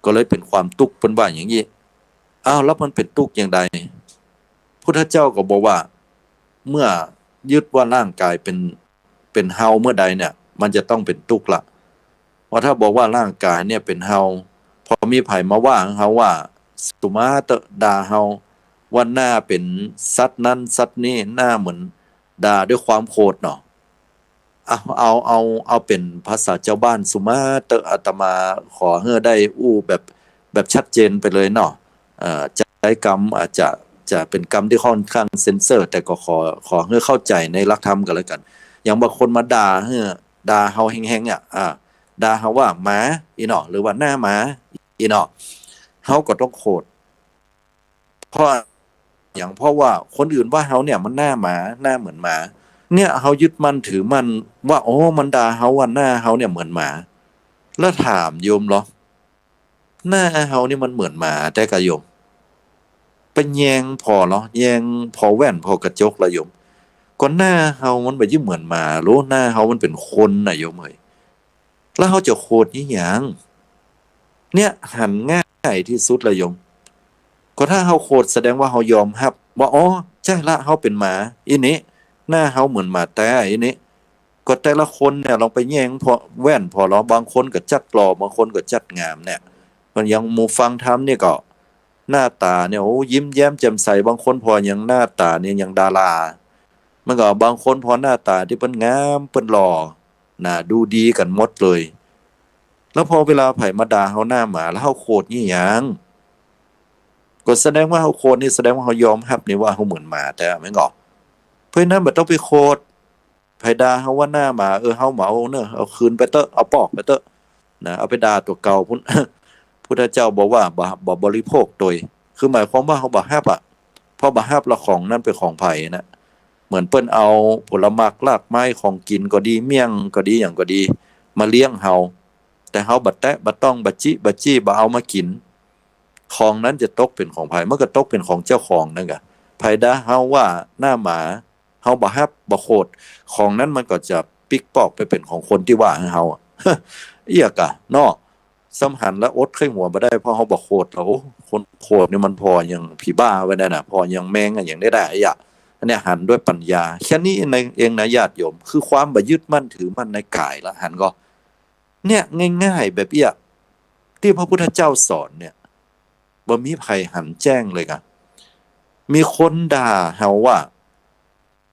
ก็เลยเป็นความทุกข์เพิ่นว่าอย่างนี้อ้าวแล้วมันเป็นทุกข์อย่างไรพุทธเจ้าก็บอกว่าเมื่อยึดว่าร่างกายเป็นเฮาเมื่อใดเนี่ยมันจะต้องเป็นทุกข์ละเพราะถ้าบอกว่าร่างกายเนี่ยเป็นเฮาพอมีไผมาว่าเฮาว่าสุมาเตด่าเฮาว่าหน้าเป็นสัตว์นั้นสัตว์นี้หน้าเหมือนด่าด้วยความโกรธเนาะเอาเป็นภาษาเจ้าบ้านสุมาเตอาตมาขอให้ได้อู้แบบชัดเจนไปเลยเนาะจะใช้กรรมอาจจะเป็นกรรมที่ค่อนข้างเซ็นเซอร์แต่ก็ขอให้เข้าใจในหลักธรรมกันแล้วกันอย่างบางคนมาด่าเฮาแห้งๆด่าเฮาว่าหมาอีเนาะหรือว่าหน้าหมาอีเนาะเฮาก็ต้องโกรธเพราะว่าคนอื่นว่าเฮาเนี่ยมันหน้าหมาหน้าเหมือนหมาเนี่ยเฮายึดมั่นถือมั่นว่าโอ้มันด่าเฮาว่าหน้าเฮาเนี่ยเหมือนหมาแล้วถามโยมเหรอหน้าเฮานี่มันเหมือนหมาแต่กะโยมเป็นแยงพอเหรอแยงพอแว่นพอกระจกละโยมก็หน้าเฮามันบ่ยิ่งเหมือนหมาโลหน้าเฮามันเป็นคนน่ะโยมเอ้ยแล้วเฮาจะโคตรอีหยังเนี่ยหันง่ายที่สุดละโยมก็ถ้าเฮาโคตรแสดงว่าเฮายอมรับว่าอ๋อใช่ละเฮาเป็นหมาอีนี้หน้าเฮาเหมือนหมาแต่อีนี้ก็แต่ละคนเนี่ยลองไปแยงพอแว่นพอเหรอบางคนก็จัดหล่อบางคนก็จัดงามเนี่ยมันยังหมู่ฟังธรรมนี่ก็หน้าตาเนี่ยโอ้ยิ้มแย้มแจ่มใสบางคนพอยังหน้าตาเนี่ยยังดารามันก็บางคนพอหน้าตาที่เปิ้นงามเปิ้นหล่อน่ะดูดีกันหมดเลยแล้วพอเวลาไผมาด่าเฮาหน้าหมาแล้วเฮาโคตรอีหยังก็แสดงว่าเฮาโคตรนี่แสดงว่าเฮายอมรับนี่ว่าเฮาเหมือนหมาแต่แม่นก็เพราะนั้นบ่ต้องไปโคตรไผด่าเฮาว่าหน้าหมาเฮาเหมาเนอะเอาคืนไปเตอะเอาปอกไปเตอะนะเอาไปด่าตัวเก่าพุ่น พุทธเจ้าบอกว่าบ่บริโภคโดยคือหมายความว่าเฮาบ่รับเพราะบ่รับแล้วของนั้นเป็นของไผนะเหมือนเปิ้นเอาผลไม้รากไม้ของกินก็ดีเมี่ยงก็ดีหยังก็ดีมาเลี้ยงเฮาแต่เฮาบ่แตะบ่ต้องบ่จิบ่จี้บ่เอามากินของนั้นจะตกเป็นของไผมันก็ตกเป็นของเจ้าของนั่นกะไผด่าเฮาว่าหน้าหมาเฮาบ่รับบ่โคตรของนั้นมันก็จะปิกปอกไปเป็นของคนที่ว่าให้เฮา เอียกะเนาะสำหันแล้วอดไข้หัวบ่ได้เพราะเฮาบ่โคตรแล้วคนโคตรนี่มันพอยังผีบ้าไว้ได้น่ะพอยังแมงอะหยังได้อะอันเนี้ยหันด้วยปัญญาแค่นี้ในเองนะญาติโยมคือความบ่ยึดมั่นถือมั่นในกายละหันก็เนี่ยง่ายๆแบบเนี้ยที่พระพุทธเจ้าสอนเนี่ยบ่มีไผหันแจ้งเลยกะมีคนด่าเฮาว่า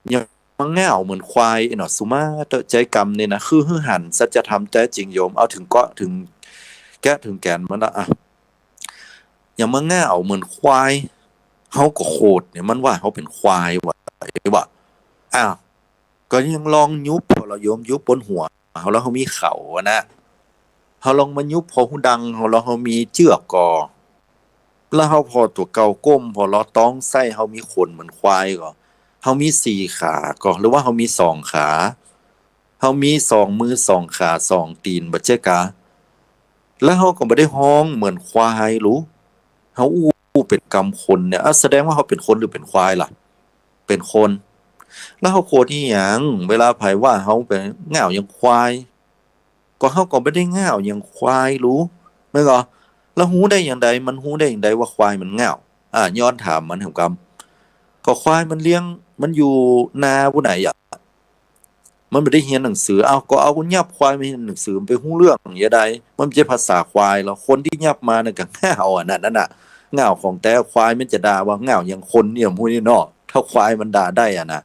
อย่างมาแง่วเหมือนควายเนาะสุมาเตอะใจกรรมนี่นะคือหันสัจธรรมแท้จริงโยมเอาถึงเกาะถึงแกะถึงแก่นมันละอย่างมาแง่วเหมือนควายเฮาก็โคตรเนี่ยมันว่าเฮาเป็นควายว่าก็ยังลองยุบพอเราโยมยุบบนหัวเฮาแล้วเฮามีเขาอะนะเฮาลองมายุบพอหูดังเฮาแล้วเฮามีเจือกกอแล้วเฮาพอตัวเก่าก้มพอเราต้องไส้เฮามีขนเหมือนควายก็เฮามี4ขาก็หรือว่าเฮามี2ขาเฮามี2มือ2ขา2ตีนบ่ใช่กะแล้วเฮาก็บ่ได้ฮ้องเหมือนควายรู้เฮาอู้เป็นกรรมคนเนี่ยแสดงว่าเฮาเป็นคนหรือเป็นควายล่ะเป็นคนแล้วเฮาโคตรอีหยังเวลาไผว่าเฮาเป็นง่าวอย่างควายก็เฮาก็บ่ได้ง่าวอย่างควายรู้แม่นบ่แล้วฮู้ได้อย่างใดมันฮู้ได้อย่างใดว่าควายมันง่าวย้อนถามมันถึงกรรมก็ควายมันเลี้ยงมันอยู่นาผู้ไหนมันบ่ได้เรียนหนังสือก็เอายับควายมาเรียนหนังสือมันไปฮู้เรื่องอย่าใดมันไม่ใช่ภาษาควายแล้วคนที่ยับมานั่นก็ง่าวนั่นน่ะง่าวของแต่ควายมันจะด่าว่าง่าวอย่างคนเนี่ยฮู้นี่เนาะถ้าควายมันด่าได้นะ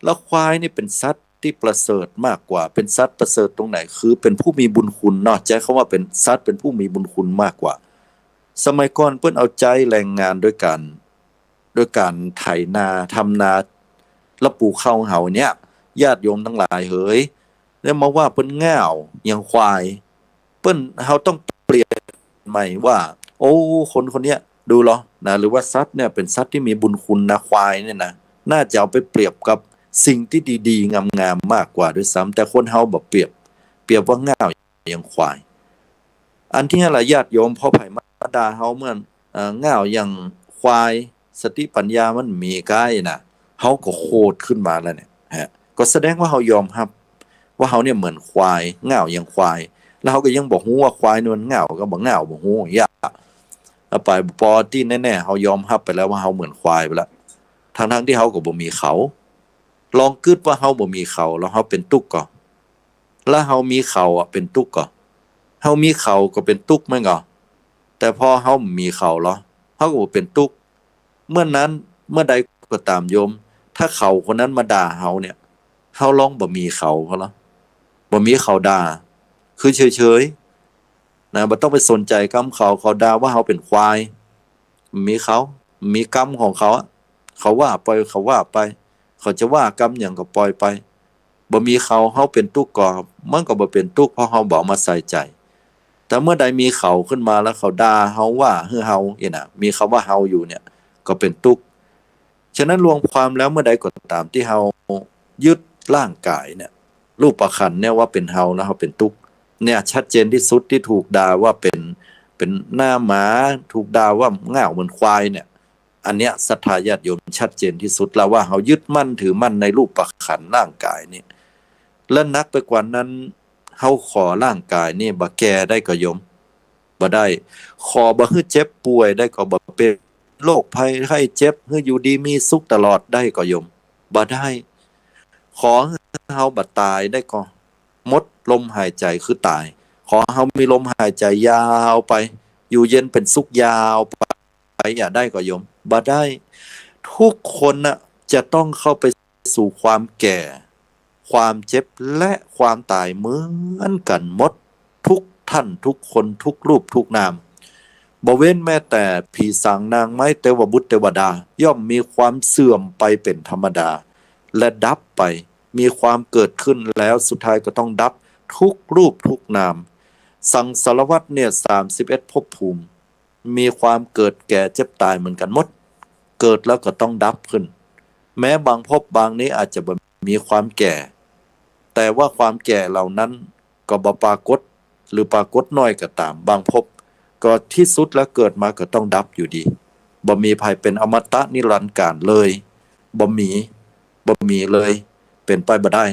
แล้วควายนี่เป็นสัตว์ที่ประเสริฐมากกว่าเป็นสัตว์ประเสริฐตรงไหนคือเป็นผู้มีบุญคุณเนาะใจคำว่าเป็นสัตว์เป็นผู้มีบุญคุณมากกว่า สมัยก่อนเพิ่นเอาใจแรงงานด้วยการไถนาทำนาแล้วปลูกข้าวเฮาเนี่ยญาติโยมทั้งหลายเฮ้ยแล้วมาว่าเพิ่นง่าวอย่างควายเปิ้นเฮาต้องเปลี่ยนใหม่ว่าโอ้คนคนเนี้ยดูเหรอนะหรือว่าสัตว์เนี่ยเป็นสัตว์ที่มีบุญคุณนะควายเนี่ยนะน่าจะเอาไปเปรียบกับสิ่งที่ดีๆงามๆมากกว่าด้วยซ้ำแต่คนเฮาบ่เปรียบว่าง่าวอย่างควายอันที่อะไรญาติโยมพอไผมาด่าเฮาเหมือนง่าวอย่างควายสติปัญญามันมีกายน่ะเฮาก็โคตรขึ้นมาแล้วเนี่ยฮะก็แสดงว่าเฮายอมรับว่าเฮาเนี่ยเหมือนควายง่าวอย่างควายแล้วเฮาก็ยังบอกฮู้ว่าควายนี่มันง่าวก็บ่ง่าวบ่ฮู้ยะแล้วไปปอที่แน่ๆเฮายอมรับไปแล้วว่าเฮาเหมือนควายไปแล้วทั้งๆที่เฮาก็บ่มีเขาลองคิดว่าเฮาบ่มีเขาแล้วเฮาเป็นตุกก่อแล้วเฮามีเขาอ่ะเป็นตุกก่อเฮามีเขาก็เป็นตุกแม่นก่อแต่พอเฮามีเขาเหรอเฮาก็บ่เป็นตุกเมื่อนั้นเมื่อใดก็ตามโยมถ้าเขาคนนั้นมาด่าเฮาเนี่ยเฮาลองบ่มีเขาเพราะละบ่มีเขาด่าคือเฉยๆนะบ่ต้องไปสนใจคำเขาด่าว่าเฮาเป็นควายมีเขามีกรรมของเขาเขาว่าปล่อยเขาว่าไปเขาจะว่ากรรมหยังก็ปล่อยไปบ่มีเขาเฮาเป็นตุกก็มันก็บ่เป็นตุกเพราะเฮาบ่เอามาใส่ใจแต่เมื่อใดมีเขาขึ้นมาแล้วเขาด่าเฮาว่าเฮาน่ะมีคำว่าเฮาอยู่เนี่ยก็เป็นตุกข์ฉะนั้นรวมความแล้วเมื่อใดก็ตามที่เฮายึดร่างกายเนี่ยรูปขันธ์เนี่ยว่าเป็นเฮาแล้วเฮาเป็นตุกข์เนี่ยชัดเจนที่สุดที่ถูกด่าว่าเป็นหน้าหมาถูกด่าว่าง่าวเหมือนควายเนี่ยอันเนี้ยศรัทธาญาติโยมชัดเจนที่สุดแล้วว่าเฮายึดมั่นถือมั่นในรูปขันธ์ร่างกายนี่และนักไปกว่านั้นเฮาขอร่างกายนี่บ่แก่ได้ก็โยมบ่ได้ขอบ่ให้เจ็บป่วยได้ก็บ่เป็นโรคภัยไข้เจ็บให้อยู่ดีมีสุขตลอดได้ก็โยมบ่ได้ขอให้เฮาบ่ตายได้ก็หมดลมหายใจคือตายขอเฮามีลมหายใจยาวไปอยู่เย็นเป็นสุขยาวไปอย่าได้ก็โยมบ่ได้ทุกคนน่ะจะต้องเข้าไปสู่ความแก่ความเจ็บและความตายเหมือนกันหมดทุกท่านทุกคนทุกรูปทุกนามบ่เว้นแม้แต่ผีสางนางไม้เทวบุตรเทวดาย่อมมีความเสื่อมไปเป็นธรรมดาและดับไปมีความเกิดขึ้นแล้วสุดท้ายก็ต้องดับทุกรูปทุกนามสังสารวัฏเนี่ย31ภพภูมิมีความเกิดแก่เจ็บตายเหมือนกันหมดเกิดแล้วก็ต้องดับขึ้นแม้บางภพบางนี้อาจจะมีความแก่แต่ว่าความแก่เหล่านั้นก็บ่ปรากฏหรือปรากฏน้อยก็ตามบางภพก็ที่สุดแล้วเกิดมาก็ต้องดับอยู่ดีบ่มีภัยเป็นอมตะนิรันดร์กาลเลยบ่มีเลยเป็นไปบ่ได้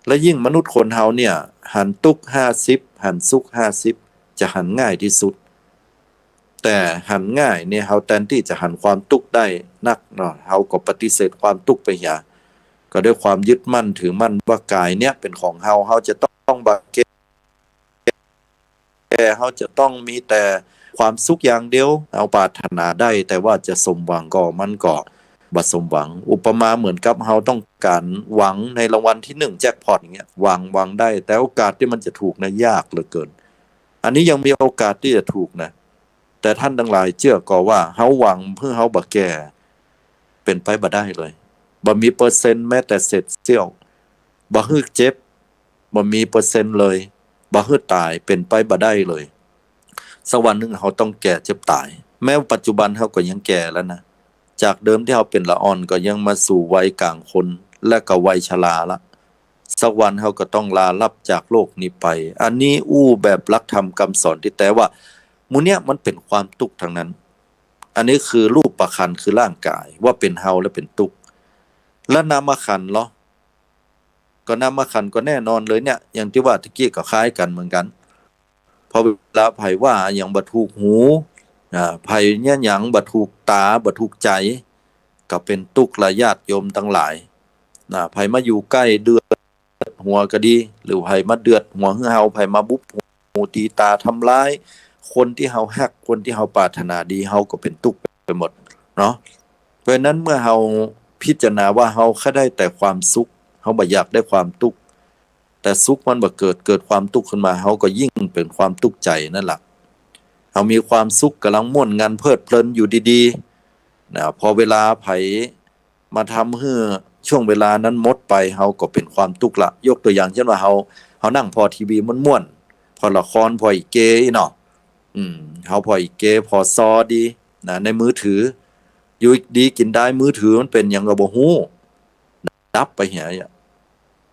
และยิ่งมนุษย์คนเฮาเนี่ยหันทุกข์50หันสุข50จะหันง่ายที่สุดแต่หันง่ายเนี่ยเฮาแทนที่จะหันความทุกข์ได้นักเนาะเฮาก็ปฏิเสธความทุกข์ไปอย่าก็ด้วยความยึดมั่นถือมั่นว่ากายเนี่ยเป็นของเฮาจะต้องบาแก่เฮาจะต้องมีแต่ความสุขอย่างเดียวเอาปรารถนาได้แต่ว่าจะสมหวังก็มันก็บ่สมหวังอุปมาเหมือนกับเฮาต้องการหวังในรางวัลที่1แจ็คพอตอย่างเงี้ยหวังได้แต่โอกาสที่มันจะถูกนะยากเหลือเกินอันนี้ยังมีโอกาสที่จะถูกนะแต่ท่านทั้งหลายเชื่อก็ว่าเฮาหวังเพื่อเฮาบ่แก่เป็นไปบ่ได้เลยบ่มีเปอร์เซ็นต์แม้แต่เศษเสี้ยวบ่ฮึกเจ็บบ่มีเปอร์เซ็นต์เลยบ่ฮึตายเป็นไปบ่ได้เลยสักวันหนึ่งเฮาต้องแก่เจ็บตายแม้ปัจจุบันเฮาก็ยังแก่แล้วนะจากเดิมที่เฮาเป็นละอ่อนก็ยังมาสู่วัยกลางคนและก็วัยชราละสักวันเฮาก็ต้องลาลับจากโลกนี้ไปอันนี้แบบหลักธรรมคำสอนที่แต่ว่าหมู่เนี้ยมันเป็นความทุกข์ทั้งนั้นอันนี้คือรูปขันธ์คือร่างกายว่าเป็นเฮาและเป็นทุกข์และนามขันธ์เหรอก็นามขันธ์ก็แน่นอนเลยเนี่ยอย่างที่ว่าตะกี้ก็คล้ายกันเหมือนกันพอเวลาไผว่าอย่างบ่ถูกหูไผเนี่ยหยังบ่ถูกตาบ่ถูกใจก็เป็นทุกข์ละญาติโยมทั้งหลายไผมาอยู่ใกล้เดือดหัวก็ดีหรือไผมาเดือดหัวเฮาไผมาบุบหูตีตาทำร้ายคนที่เฮาฮักคนที่เฮาปรารถนาดีเฮาก็เป็นทุกข์ไปหมดเนาะเพราะฉะนั้นเมื่อเฮาพิจารณาว่าเฮาแค่ได้แต่ความสุขเฮาบ่อยากได้ความทุกข์แต่สุขมันบ่เกิดความทุกข์ขึ้นมาเฮาก็ยิ่งเป็นความทุกข์ใจนั่นแหละ เฮามีความสุขกำลังม่วนงานเพลิดเพลินอยู่ดีๆนะพอเวลาไผมาทำให้ช่วงเวลานั้นหมดไปเฮาก็เป็นความทุกข์ละยกตัวอย่างเช่นว่าเฮานั่งพอทีวีม่วนๆพอละครพออีเกเนาะเฮาพออีเกพอซอดีนะในมือถืออยู่ดีกินได้มือถือมันเป็นหยังก็บ่ฮู้ดับไปเหีย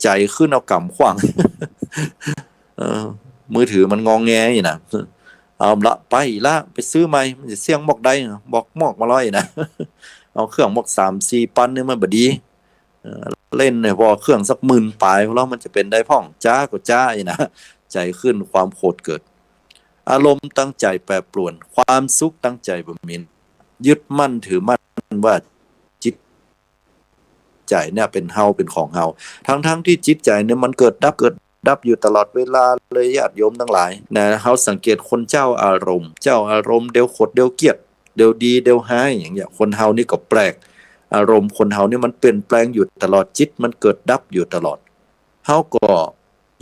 ใจขึ้นเอากำขว้าง มือถือมันงองแงอยู่นะเอาละไปซื้อใหม่มันจะเสี่ยงบอกได้บอกมอกมาร้อยนะ เอาเครื่องบอก3-4 ปันนี่มันบ่ดีเล่นเนี่ยพอเครื่องสักหมื่นปลายแล้วมันจะเป็นได้พ่องจ้าก็จ้าอีนะใจขึ้นความโกรธเกิดอารมณ์ตั้งใจแปรปรวนความสุขตั้งใจบ่มียึดมั่นถือมั่นว่าจิตใจเนี่ยเป็นเฮาเป็นของเฮาทั้งที่จิตใจเนี่ยมันเกิดดับอยู่ตลอดเวลาเลยญาติโยมทั้งหลายนะเฮาสังเกตคนเจ้าอารมณ์เดี๋ยวขดเดี๋ยวเกลียดเดี๋ยวดีเดี๋ยวหายอย่างเงี้ยคนเฮานี่ก็แปลกอารมณ์คนเฮานี่มันเปลี่ยนแปลงอยู่ตลอดจิตมันเกิดดับอยู่ตลอดเฮาก็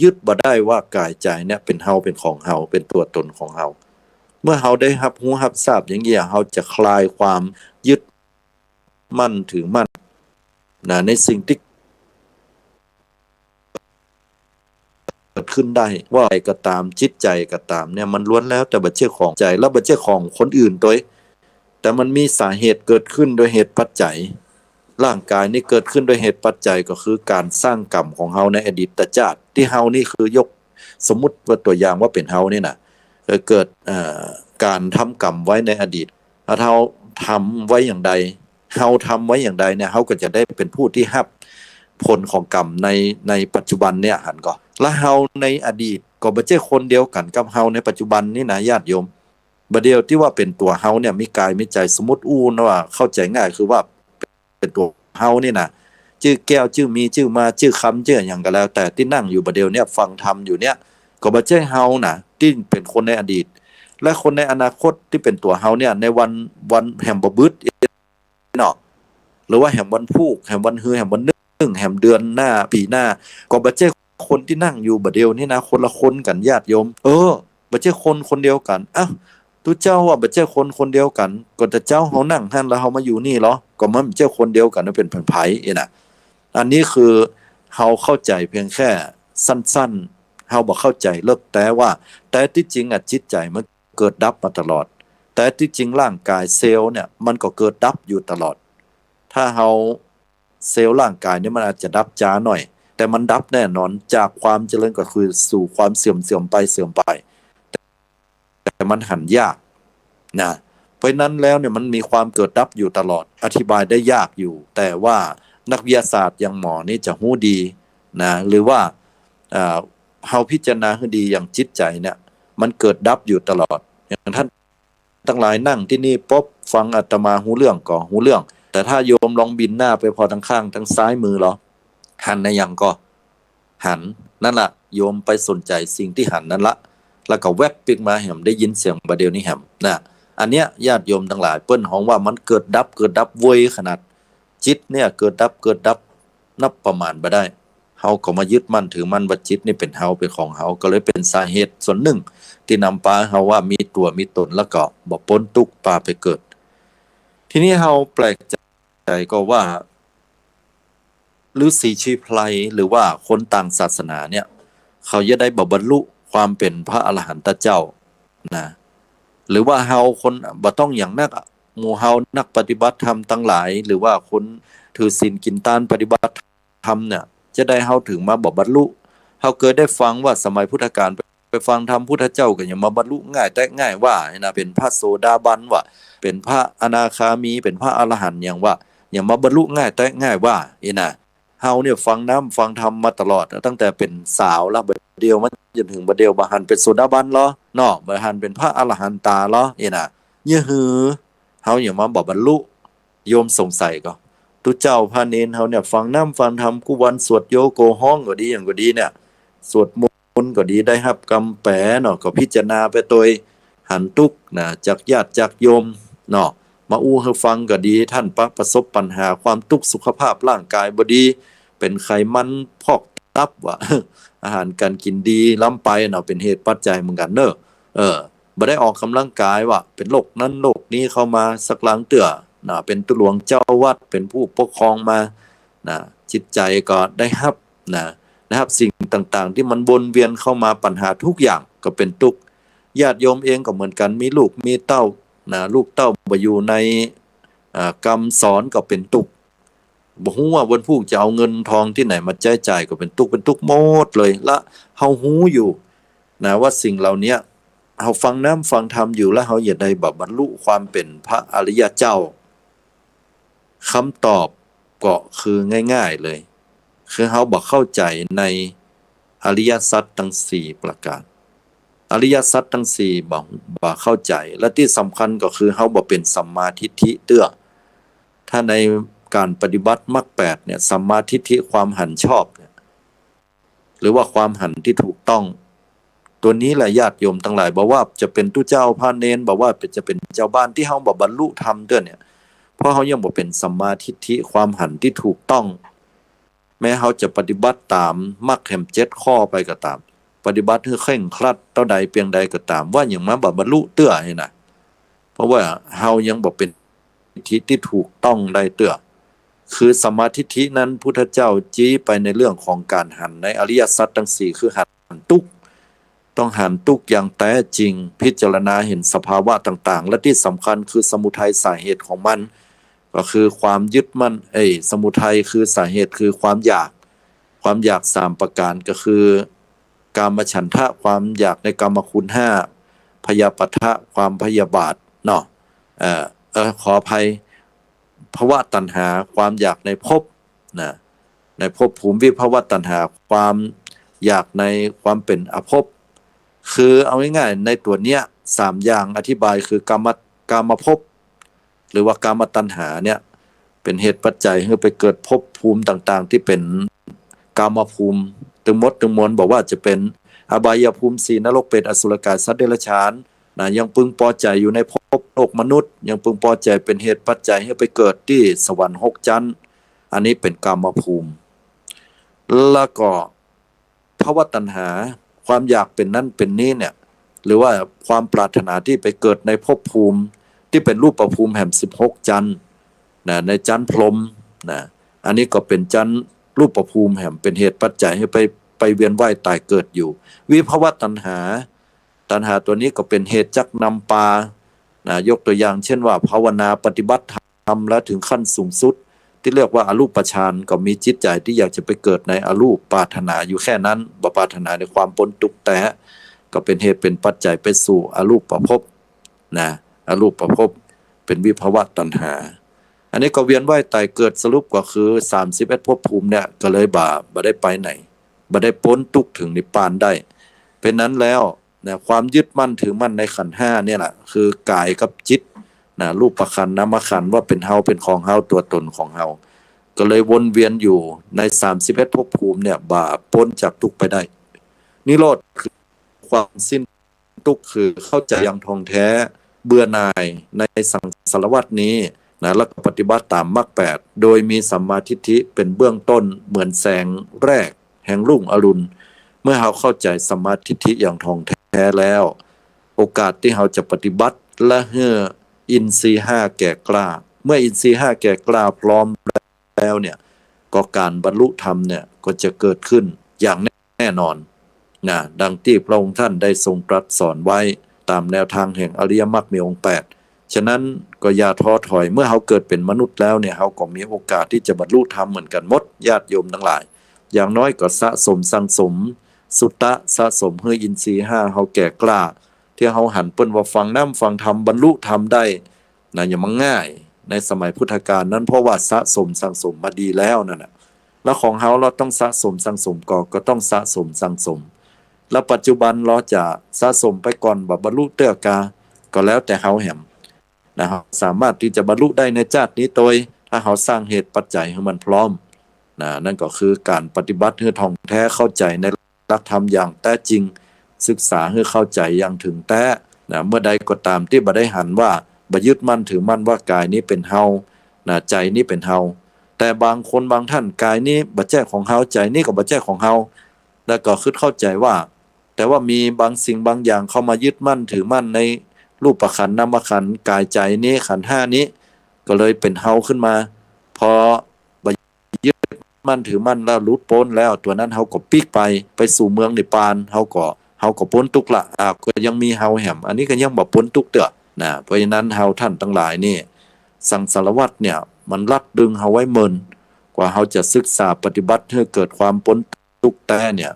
ยึดบ่ได้ว่ากายใจเนี่ยเป็นเฮาเป็นของเฮาเป็นตัวตนของเฮาเมื่อเฮาได้รับรู้รับทราบอย่างเงี้ยเฮาจะคลายความยึดมั่นถือมั่นนะในสิ่งที่เกิดขึ้นได้ว่าอะไรก็ตามจิตใจก็ตามเนี่ยมันล้วนแล้วแต่บัจเจของใจและบัจเจของคนอื่นตัวแต่มันมีสาเหตุเกิดขึ้นโดยเหตุปัจจัยร่างกายนี่เกิดขึ้นโดยเหตุปัจจัยก็คือการสร้างกรรมของเฮาในอดีตชาติที่เฮานี่คือยกสมมุติว่าตัวอย่างว่าเป็นเฮานี่นะเกิดการทำกรรมไว้ในอดีตถ้าเฮาทำไว้อย่างใดเฮาทำไว้อย่างใดเนี่ยเฮาก็จะได้เป็นผู้ที่รับผลของกรรมในปัจจุบันเนี่ยหันก็และเฮาในอดีตก็บ่ใช่คนเดียวกันกับเฮาในปัจจุบันนี่นะญาติโยมบ่เดียวที่ว่าเป็นตัวเฮาเนี่ยมีกายมีใจสมมุตินะว่าเข้าใจง่ายคือว่าเป็นตัวเฮานี่นะชื่อแก้วชื่อมีชื่อมาชื่อคำชื่อหยังก็แล้วแต่ที่นั่งอยู่บ่เดียวเนี่ยฟังธรรมอยู่เนี่ยก็บ่ใช่เฮานะที่เป็นคนในอดีตและคนในอนาคตที่เป็นตัวเฮาเนี่ยในวันแห่งบ่บึดเนาะหรือว่าแห่งวันพูกแห่งวันฮือแห่งวันนึงแห่งเดือนหน้าปีหน้าก็บ่ใช่คนที่นั่งอยู่บ่เดียวนี่นะคนละคนกันญาติโยมบ่ใช่คนเดียวกันอ้าวตุเจ้าว่าบ่ใช่คนเดียวกันก็แต่เจ้าเฮานั่งหั่นแล้วเฮามาอยู่นี่เหรอก็มันบ่ใช่คนเดียวกันมันเป็นไผน่ะอันนี้คือเฮาเข้าใจเพียงแค่สั้นๆเฮาบ่เข้าใจเลิกแต่ที่จริงจิตใจมันเกิดดับมาตลอดแต่ที่จริงร่างกายเซลล์เนี่ยมันก็เกิดดับอยู่ตลอดถ้าเฮาเซลล์ร่างกายเนี่ยมันอาจจะดับช้าหน่อยแต่มันดับแน่นอนจากความเจริญก็คือสู่ความเสื่อมไปแต่มันหันยากนะเพราะนั้นแล้วเนี่ยมันมีความเกิดดับอยู่ตลอดอธิบายได้ยากอยู่แต่ว่านักวิทยาศาสตร์อย่างหมอนี่จะรู้ดีนะหรือว่าเฮาพิจารณาให้ดีอย่างจิตใจเนี่ยมันเกิดดับอยู่ตลอดอย่างท่านทั้งหลายนั่งที่นี่ปุ๊บฟังอาตมาหูเรื่องก็หูเรื่องแต่ถ้าโยมลองบินหน้าไปพอทางข้างทางซ้ายมือเหรอหันในอย่างก็หันนั่นละโยมไปสนใจสิ่งที่หันนั่นละแล้วก็แวบปิกมาแหมได้ยินเสียงบาเดียวนี้แหมนะอันเนี้ยญาติโยมทั้งหลายเปิ้นฮ้องว่ามันเกิดดับเว้ยขนาดจิตเนี่ยเกิดดับนับประมาณบ่ได้เฮาก็มายึดมั่นถือมั่นว่าจิตนี่เป็นเฮาเป็นของเฮาก็เลยเป็นสาเหตุส่วนหนึ่งที่นำพาเฮาว่ามีตัวมีตนแล้วก็บ่พ้นทุกข์พาไปเกิดทีนี้เฮาแปลกใจก็ว่าฤาษีชีไพรหรือว่าคนต่างศาสนาเนี่ยเขาจะได้บรรลุความเป็นพระอรหันตเจ้านะหรือว่าเฮาคนบ่ต้องอย่างนักหมู่เฮานักปฏิบัติธรรมทั้งหลายหรือว่าคนถือศีลกินทานปฏิบัติธรรมเนี่ยจะได้เฮาถึงมาบรรลุเฮาเคยได้ฟังว่าสมัยพุทธกาลไปฟังธรรมพุทธเจ้าก็ยังมาบรรลุง่ายแต่ง่ายว่านะเป็นพระโสดาบันว่าเป็นพระอนาคามีเป็นพระอรหันต์อย่างว่าอย่างมาบรรลุง่ายแต่ง่ายว่านะเฮาเนี่ยฟังธรรมมาตลอดตั้งแต่เป็นสาวแล้วบัดเดียวมันจนถึงบัดเดียวบ่หันเป็นโสดาบันเหรอเนาะบ่หันเป็นพระอรหันตาเหรอน่ะเนี่ยหือเฮาอย่างมาบ่บรรลุโยมสงสัยก็ตุเจ้าพระเนรเฮาเนี่ยฟังธรรมกุวันสวดโยโกฮ้องก็ดีอย่างก็ดีเนี่ยสวดมนต์ก็ดีได้รับกรรมแปรเนาะก็พิจารณาไปโดยหันทุกข์นะจากญาติจากโยมเนาะมาอู้ให้ฟังก็ดีท่านประสบปัญหาความทุกข์สุขภาพร่างกายบ่ดีเป็นไขมันพอกตับว่าอาหารการกินดีล้ำไปเนาะเป็นเหตุปัจจัยเหมือนกันเนอะ บ่ได้ออกกำลังกายว่าเป็นโรคนั้นโรคนี้เข้ามาสักหลังเตื้อนะเป็นตุหลวงเจ้าวัดเป็นผู้ปกครองมานะจิตใจก็ได้รับนะครับสิ่งต่างๆที่มันวนเวียนเข้ามาปัญหาทุกอย่างก็เป็นทุกข์ญาติโยมเองก็เหมือนกันมีลูกมีเต้านะลูกเต้าบ่อยู่ในกรรมสอนก็เป็นทุกข์บ่ฮู้ว่าวันผู้จะเอาเงินทองที่ไหนมาใช้จ่ายก็เป็นทุกข์หมดเลยละเฮาฮู้อยู่นะว่าสิ่งเหล่านี้เฮาฟังน้ำฟังธรรมอยู่แล้วเฮาอย่าได้บรรลุความเป็นพระอริยเจ้าคำตอบก็คือง่ายๆเลยคือเฮาบ่เข้าใจในอริยสัจทั้ง4ประการอริยสัจทั้ง4บ่เข้าใจและที่สำคัญก็คือเฮาบ่เป็นสัมมาทิฏฐิเตื้อถ้าในการปฏิบัติมรรค8เนี่ยสัมมาทิฏฐิความหันชอบเนี่ยหรือว่าความหันที่ถูกต้องตัวนี้แหละญาติโยมทั้งหลายบอกว่าจะเป็นตุเจ้าพระเนนบอกว่าจะเป็นเจ้าบ้านที่เฮาบ่บรรลุธรรมเด้อเนี่ยเพราะเฮายังบ่เป็นสัมมาทิฏฐิความหันที่ถูกต้องแม้เฮาจะปฏิบัติตามมรรคแห่ง7ข้อไปก็ตามปฏิบัติให้เคร่งครัดเท่าใดเพียงใดก็ตามว่าหยังมาบ่บรรลุเตื้อให้นะเพราะว่าเฮายังบ่เป็นทิฏฐิที่ถูกต้องได้เตื้อคือสัมมาทิฏฐินั้นพุทธเจ้าจี้ไปในเรื่องของการหันในอริยสัจทั้ง4คือหันทุกข์ต้องหันทุกข์อย่างแท้จริงพิจารณาเห็นสภาวะต่างๆและที่สำคัญคือสมุทัยสาเหตุของมันก็คือความยึดมั่นสมุทัยคือสาเหตุคือความอยาก3ประการก็คือกามฉันทะความอยากในกามคุณ5พยาปทะความพยาบาทเนาะขออภัยภวตัณหาความอยากในภพนะในภพภูมิวิภวตัณหาความอยากในความเป็นอภพคือเอาง่ายๆในตัวเนี้ย3อย่างอธิบายคือกามภพหรือว่ากามตัณหาเนี่ยเป็นเหตุปัจจัยให้ไปเกิดภพภูมิต่างๆที่เป็นกามภูมิถึงมดถึงมวลบอกว่าจะเป็นอบายภูมิ4นรกเปรตอสุรกายสัตว์เดรัจฉานนะยังพึงพอใจอยู่ในภพโลกมนุษย์ยังพึงพอใจเป็นเหตุปัจจัยให้ไปเกิดที่สวรรค์6ชั้นอันนี้เป็นกามภูมิแล้วก็ภวตัณหาความอยากเป็นนั่นเป็นนี้เนี่ยหรือว่าความปรารถนาที่ไปเกิดในภพภูมิที่เป็นรูปภูมิแห่ง16ชั้นนะในชั้นพรหมนะอันนี้ก็เป็นชั้นรูปภูมิแห่งเป็นเหตุปัจจัยให้ไปเวียนว่ายตายเกิดอยู่วิภวตัณหาตัวนี้ก็เป็นเหตุจักนำปานะยกตัวอย่างเช่นว่าภาวนาปฏิบัติธรรมแล้วถึงขั้นสูงสุดที่เรียกว่าอรูปฌานก็มีจิตใจที่อยากจะไปเกิดในอรูปปรารถนาอยู่แค่นั้นบ่ปรารถนาในความพ้นทุกข์แต่ก็เป็นเหตุเป็นปัจจัยไปสู่อรูปภพนะอรูปภพเป็นวิภวตัณหาอันนี้ก็เวียนว่ายตายเกิดสรุปก็คือ31ภพภูมิเนี่ยก็เลยบ่ได้ไปไหนบ่ได้พ้นทุกข์ถึงนิพพานได้เป็นนั้นแล้วนะความยึดมั่นถือมั่นในขันธ์5เนี่ยแหละคือกายกับจิตนะรูปขันธ์นามขันธ์ว่าเป็นเฮาเป็นของเฮาตัวตนของเฮาก็เลยวนเวียนอยู่ใน31ภพภูมิเนี่ยบ่พ้นจากทุกข์ไปได้นิโรธคือความสิ้นทุกข์คือเข้าใจอย่างท่องแท้เบื่อหน่ายในสังสารวัฏนี้นะแล้วก็ปฏิบัติตามมรรค8โดยมีสัมมาทิฏฐิเป็นเบื้องต้นเหมือนแสงแรกแห่งรุ่งอรุณเมื่อเราเข้าใจสัมมาทิฏฐิอย่างท่องแท้แล้วโอกาสที่เราจะปฏิบัติและเมื่ออินทรีย์5แก่กล้าเมื่ออินทรีย์5แก่กล้าพร้อมแล้วเนี่ยก็การบรรลุธรรมเนี่ยก็จะเกิดขึ้นอย่างแน่นอนนะดังที่พระองค์ท่านได้ทรงตรัสสอนไว้ตามแนวทางแห่งอริยมรรคมีองค์8ฉะนั้นก็อย่าท้อถอยเมื่อเราเกิดเป็นมนุษย์แล้วเนี่ยเราก็มีโอกาสที่จะบรรลุธรรมเหมือนกันหมดญาติโยมทั้งหลายอย่างน้อยก็สะสมสังสมสุตตะสะสมเพื่ออินทรีย์5เฮาแก่กล้าที่เฮาหันเปิ้นว่าฟังน้ำฟังธรรมบรรลุธรรมได้นะอย่ามาง่ายในสมัยพุทธกาลนั้นเพราะว่าสะสมสังสมมาดีแล้วนั่นน่ะแล้วของเฮาเราต้องสะสมสังสมก็ต้องสะสมสังสมแล้วปัจจุบันเราจะสะสมไปก่อนบ่บรรลุเตื้อกาก็แล้วแต่เฮาแหมนะครับสามารถที่จะบรรลุได้ในชาตินี้โดยถ้าเฮาสร้างเหตุปัจจัยให้มันพร้อมนั่นก็คือการปฏิบัติให้ท่องแท้เข้าใจในหลักธรรมอย่างแท้จริงศึกษาให้เข้าใจอย่างถึงแท้เมื่อใดก็ตามที่บ่ได้หันว่าบ่ยึดมั่นถือมั่นว่ากายนี้เป็นเฮาใจนี้เป็นเฮาแต่บางคนบางท่านกายนี้บ่ใช่ของเฮาใจนี้ก็บ่ใช่ของเฮาแล้วก็คิดเข้าใจว่า แต่ว่ามีบางสิ่งบางอย่างเข้ามายึดมั่นถือมั่นในรูปขันธ์นามขันธ์กายใจนี้ขันธ์ห้านี้ก็เลยเป็นเฮาขึ้นมาพอยึดมั่นถือมั่นแล้วหลุดพ้นแล้วตัวนั้นเฮาก็ปีกไปสู่เมืองนิพพานเฮาก็พ้นทุกข์ละก็ยังมีเฮาแหมอันนี้ก็ยังบ่พ้นทุกข์เด้อนะเพราะฉะนั้นเฮาท่านทั้งหลายนี่สังสารวัฏเนี่ยมันรัดดึงเฮาไว้เมินกว่าเฮาจะศึกษาปฏิบัติให้เกิดความพ้นทุกข์แต่เนี่ย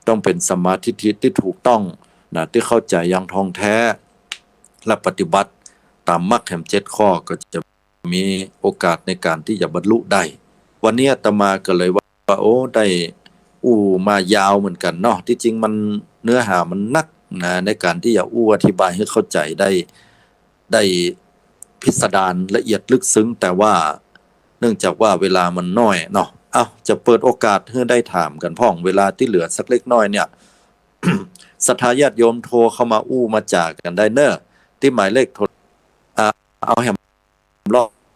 ต้องเป็นสมาธิที่ถูกต้องนะที่เข้าใจอย่างท่องแท้และปฏิบัติตามมรรคแห่ง7ข้อก็จะมีโอกาสในการที่จะบรรลุได้วันนี้อาตมาก็เลยว่าโอ้ได้มายาวเหมือนกันเนาะที่จริงมันเนื้อหามันนักนะในการที่จะอธิบายให้เข้าใจได้พิสดารละเอียดลึกซึ้งแต่ว่าเนื่องจากว่าเวลามันน้อยเนาะจะเปิดโอกาสให้ได้ถามกันพ่องเวลาที่เหลือสักเล็กน้อยเนี่ย ศรัทธาญาติโยมโทรเข้ามามาจากกันได้เนอะที่หมายเลขโทรเอาแหมรอบ063399309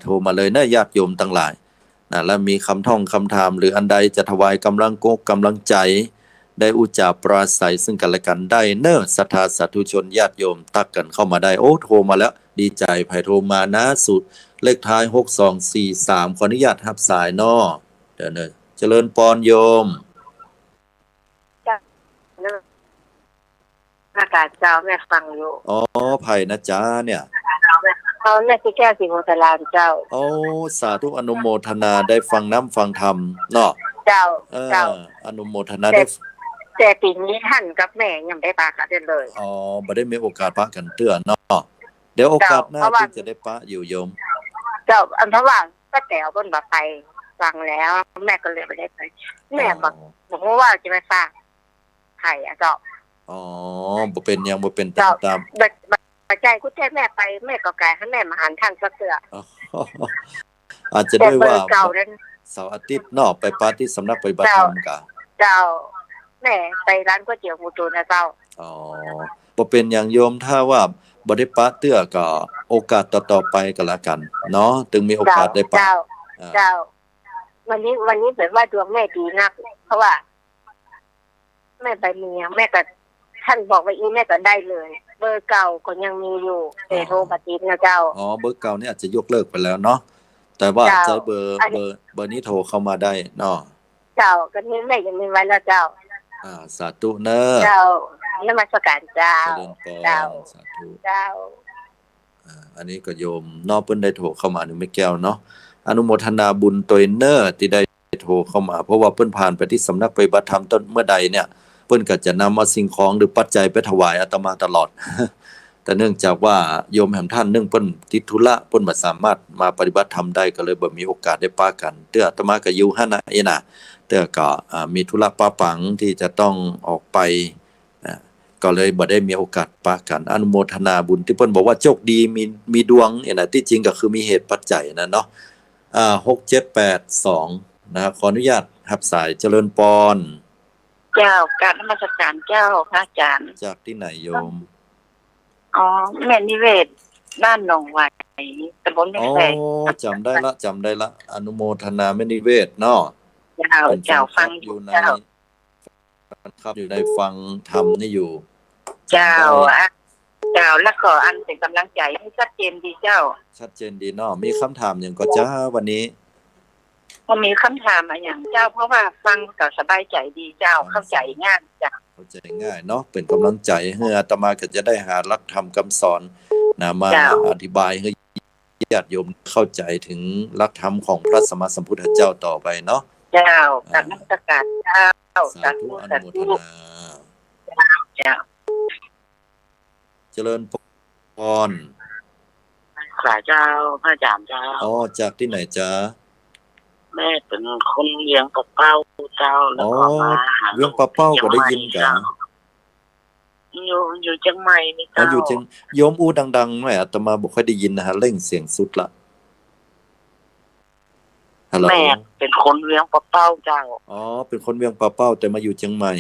โทรมาเลยนะญาติโยมทั้งหลายนะแล้วมีคำท่องคำถามหรืออันใดจะถวายกำลังใจได้อุจาปราศัยซึ่งกันและกันได้เนอะศรัทธาสาธุชนญาติโยมตักกันเข้ามาได้โทรมาแล้วดีใจไผ่โทรมานะสุดเลขท้าย6243ขออนุญาตรับสายนอเดี๋ยวเนอะเจริญปอนโยมอากาศเจ้าแม่ฟังอยู่ไผ่นะจ๊ะเนี่ยแม่คือแก้วสีโมทลานเจ้าสาธุอนุโมทนาได้ฟังน้ำฟังธรรมเนาะเจ้าอนุโมทนาได้แต่ปีนี้ท่านกับแม่ยังได้ปะกันเลยบ่ได้มีโอกาสปะกันเตื้อเนาะเดี๋ยวโอกาสหน้าที่จะได้ปะอยู่โยมเจ้าอันเพราะว่าป้าแต๋วเพิ่นบ่ไปฟังแล้วแม่ก็เลยไม่ได้ไปแม่บอกว่าจะไปฝากไผ่เจ้าบ่เป็นยังบ่เป็นตามปัจจัยกูแม่ไปแม่ก็ไกลให้แม่มาหารทางสักเทื่ออาจจะด้วยว่าเสาร์อาทิตย์เนาะไปปาร์ตี้สำนักปฏิบัติธรรมกะเจ้าแม่ไปร้านก๋วยเตี๋ยวหมูตุ๋นนะเจ้าบ่เป็นอย่างโยมถ้าว่าบ่ได้ปะเตื้อก็โอกาสต่อๆไปก็แล้วกันเนาะถึงมีโอกาสได้ปะเจ้าวันนี้เหมือนว่าดวงแม่ดีนักเพราะว่าแม่ไปเมียแม่ก็ท่านบอกว่าแม่ก็ได้เลยเบอร์เก่าก็ยังมีอยู่แต่โทรปฏิทินนะเจ้าเบอร์เก่านี่อาจจะยกเลิกไปแล้วเนาะแต่ว่าใช้เบอร์นี้โทรเข้ามาได้เนาะเจ้าก็นี่แม่ยังมีไว้แล้วเจ้าสาธุเนอะเจ้านมัสการเจ้าสาธุเจ้าอันนี้ก็โยมนอกเพิ่นได้โทรเข้ามานึงแม่แก้วเนาะอนุโมทนาบุญตัวเนอร์ที่ได้โทรเข้ามาเพราะว่าเพิ่นผ่านไปที่สำนักปฏิบัติธรรมต้นเมื่อใดเนี่ยเพิ่นก็จะนำเอาสิ่งของหรือปัจจัยไปถวายอาตมาตลอด แต่เนื่องจากว่าโยมแห่งท่านเนื่องเพิ่นติดธุระเพิ่นบ่สามารถมาปฏิบัติธรรมได้ก็เลยบ่มีโอกาสได้ปะกันเตื้ออาตมาก็อยู่หั่นน่ะนะเตื้อก็มีธุระปะปังที่จะต้องออกไปก็เลยบ่ได้มีโอกาสปะกันอนุโมทนาบุญที่เพิ่นบอกว่าโชคดีมีดวงน่ะที่จริงก็คือมีเหตุปัจจัยนะเนาะ6782นะครับขออนุญาตรับสายเจริญปอนเจ้าการนมัสการเจ้าพระอาจารย์จากที่ไหนโยมแม่นิเวศบ้านหนองไวตำบลแม่แฝกจำได้ละอนุโมทนาแม่นิเวศเนาะเจ้าฟังอยู่ในครับอยู่ในฟังธรรมนี่อยู่เจ้าแล้วก็อันเป็นกำลังใจให้ชัดเจนดีเจ้าชัดเจนดีเนาะมีคำถามอย่างก็จ้าวันนี้ก็มีคำถามอย่างเจ้าเพราะว่าฟังก็สบายใจดีเจ้าเข้าใจง่ายจ้ะเข้าใจง่ายเนาะเป็นกำลังใจให้อาตมาก็จะได้หาหลักธรรมคำสอนนะมาอธิบายให้ญาติโยมเข้าใจถึงหลักธรรมของพระสัมมาสัมพุทธเจ้าต่อไปเนาะเจ้าการนมัสการเจ้าสาธุอนุโมทนาเจ้าเจริญพรขอเจ้าพระอาจารย์เจ้าจากที่ไหนจ๊ะแม่เป็นคนเลี้ยงปลาเป้าเจ้าแล้วก็มาเลี้ยงปลาเป้าก็ได้ยินกันอยู่จังใหม่นี่เจ้าอยู่จังโยมดังๆหน่อยอาตมาบ่ค่อยได้ยินนะฮะเร่งเสียงสุดละ ฮัลโหล แม่เป็นคนเวียงปะเป้าเจ้า อ๋อเป็นคนเวียงป่าเป้าแต่มาอยู่เชียงใหม่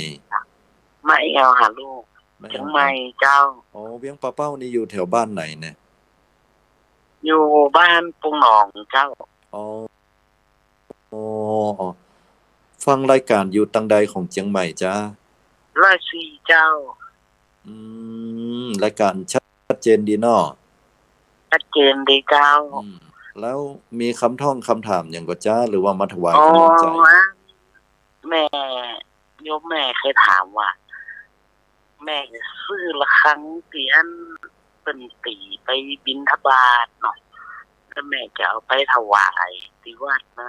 ไม่เอาหาลูกเชียงใหม่เจ้า อ๋อเวียงป่าเป้านี่อยู่แถวบ้านไหนเนี่ย อยู่บ้านปุงหนองเจ้า อ๋ออ๋อฟังรายการอยู่ตังใดของเชียงใหม่จ้า ราชีเจ้า รายการชัดเจนดีเนาะ ชัดเจนดีเจ้า แล้วมีคำท่องคำถามอย่างก็จ้าหรือว่ามาถวาย อ๋อก ำลังใจ แม่โยมแม่เคยถามว่า แม่จะซื้อละครั้งที่อันเป็นตีไปบิณฑบาตเนาะแล้วแม่จะเอาไปถวายที่วัดไหน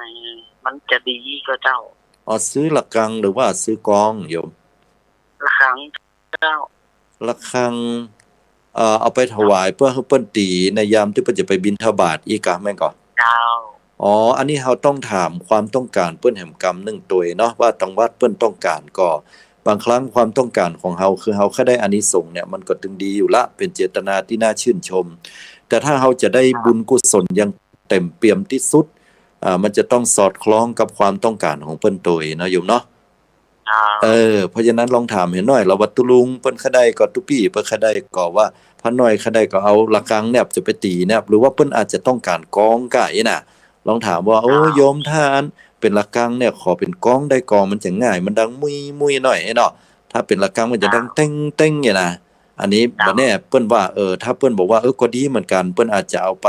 มันจะดีก็เจ้า อ๋อซื้อละกังหรือว่าซื้อกองโยม ละครั้งเจ้า ละคังเอาไปถวายเพื่อให้เปิ้นตีในยามที่เปิ้นจะไปบิณฑบาตอีกะแม่นก่อน เจ้า อ๋ออันนี้เราต้องถามความต้องการเปิ้นแห่งกรรม1ตัวเนาะว่าตังวัดเปิ้นต้องการก็บางครั้งความต้องการของเราคือเราแค่ได้อานิสงส์เนี่ยมันก็ถึงดีอยู่ละเป็นเจตนาที่น่าชื่นชมแต่ถ้าเราจะได้บุญกุศลอย่างเต็มเปี่ยมที่สุดมันจะต้องสอดคล้องกับความต้องการของเปิ้นตัวเนาะโยมเนาะเพราะฉะนั้นลองถามเห็นหน่อยเราวัดตุลุงเปิ้นคได้ก็ตุปี้เปิ้นคได้ก็ว่าพระน้อยคได้ก็เอาละกังเนี่ยจะไปตีเนี่ยหรือว่าเปิ้นอาจจะต้องการกองไก่น่ะลองถามว่าโอ้โยมท่านเป็นละกังเนี่ยขอเป็นกองได้กองมันจะง่ายมันดังมุยหน่อยเนาะถ้าเป็นละกังมันจะดังเต้งเนี่ยนะอันนี้บัดนี้เปิ้นว่าถ้าเปิ้นบอกว่าก็ดีเหมือนกันเปิ้นอาจจะเอาไป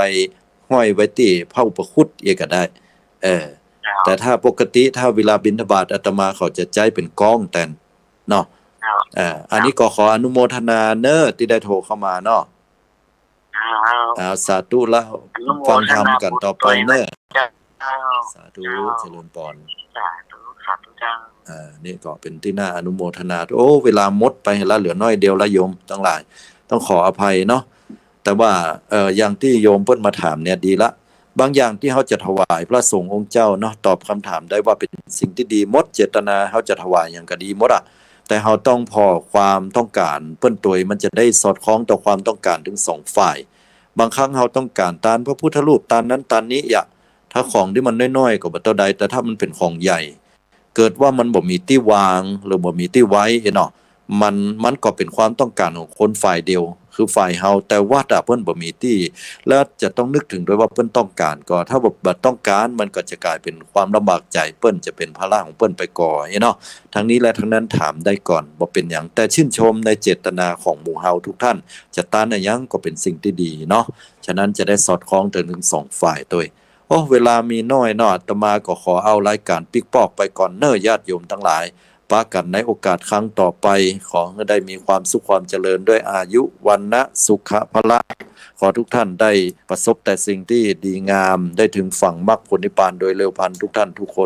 ห้อยไว้ที่พระอุปคุตอีกก็ได้แต่ถ้าปกติถ้าเวลาบิณฑบาตอาตมาเขาจะใจเป็นกองแต่นเนาะอันนี้ก็ขออนุโมทนาเนอะที่ได้โทรเข้ามาเนาะสาธุแล้วฟังธรรมกันต่อไปเนอะสาธุเจริญพรสาธุเจ้านี่ก็เป็นที่น่าอนุโมทนาโอ้เวลาหมดไปแล้วเหลือน้อยเดียวละโยมทั้งหลายต้องขออภัยเนาะแต่ว่าอย่างที่โยมเพิ่นมาถามเนี่ยดีละบางอย่างที่เขาจะถวายพระสงฆ์องค์เจ้าเนาะตอบคำถามได้ว่าเป็นสิ่งที่ดีหมดเจตนาเขาจะถวายอย่างก็ดีหมดอ่ะแต่เขาต้องพอความต้องการเปิ้นตัวมันจะได้สอดคล้องต่อความต้องการถึง2ฝ่ายบางครั้งเขาต้องการตานพระพุทธรูปตานนั้นตานนี้ถ้าของที่มันน้อยๆก็บ่เท่าใดแต่ถ้ามันเป็นของใหญ่เกิดว่ามันบ่มีที่วางหรือบ่มีที่ไว้เนาะมันก็เป็นความต้องการของคนฝ่ายเดียวคือฝ่ายเฮาแต่ว่าถ้าเพิ่นบ่มีที่แล้วจะต้องนึกถึงด้วยว่าเพิ่นต้องการก็ถ้าบ่ต้องการมันก็จะกลายเป็นความลำบากใจเปิ้นจะเป็นภาระของเปิ้นไปก่อเนาะทั้งนี้และทั้งนั้นถามได้ก่อนบ่เป็นหยังแต่ชื่นชมในเจตนาของหมู่เฮาทุกท่านจะต้านหยังก็เป็นสิ่งที่ดีเนาะฉะนั้นจะได้สอดคล้องถึง2ฝ่ายตัวเวลามีน้อยเนาะอาตมาก็ขอเอารายการปิ๊กปอกไปก่อนเน้อญาติโยมทั้งหลายปากันในโอกาสครั้งต่อไปขอให้ได้มีความสุขความเจริญด้วยอายุวันนะสุขภละขอทุกท่านได้ประสบแต่สิ่งที่ดีงามได้ถึงฝั่งมรรคผลนิพพานโดยเร็วพลันทุกท่านทุกคน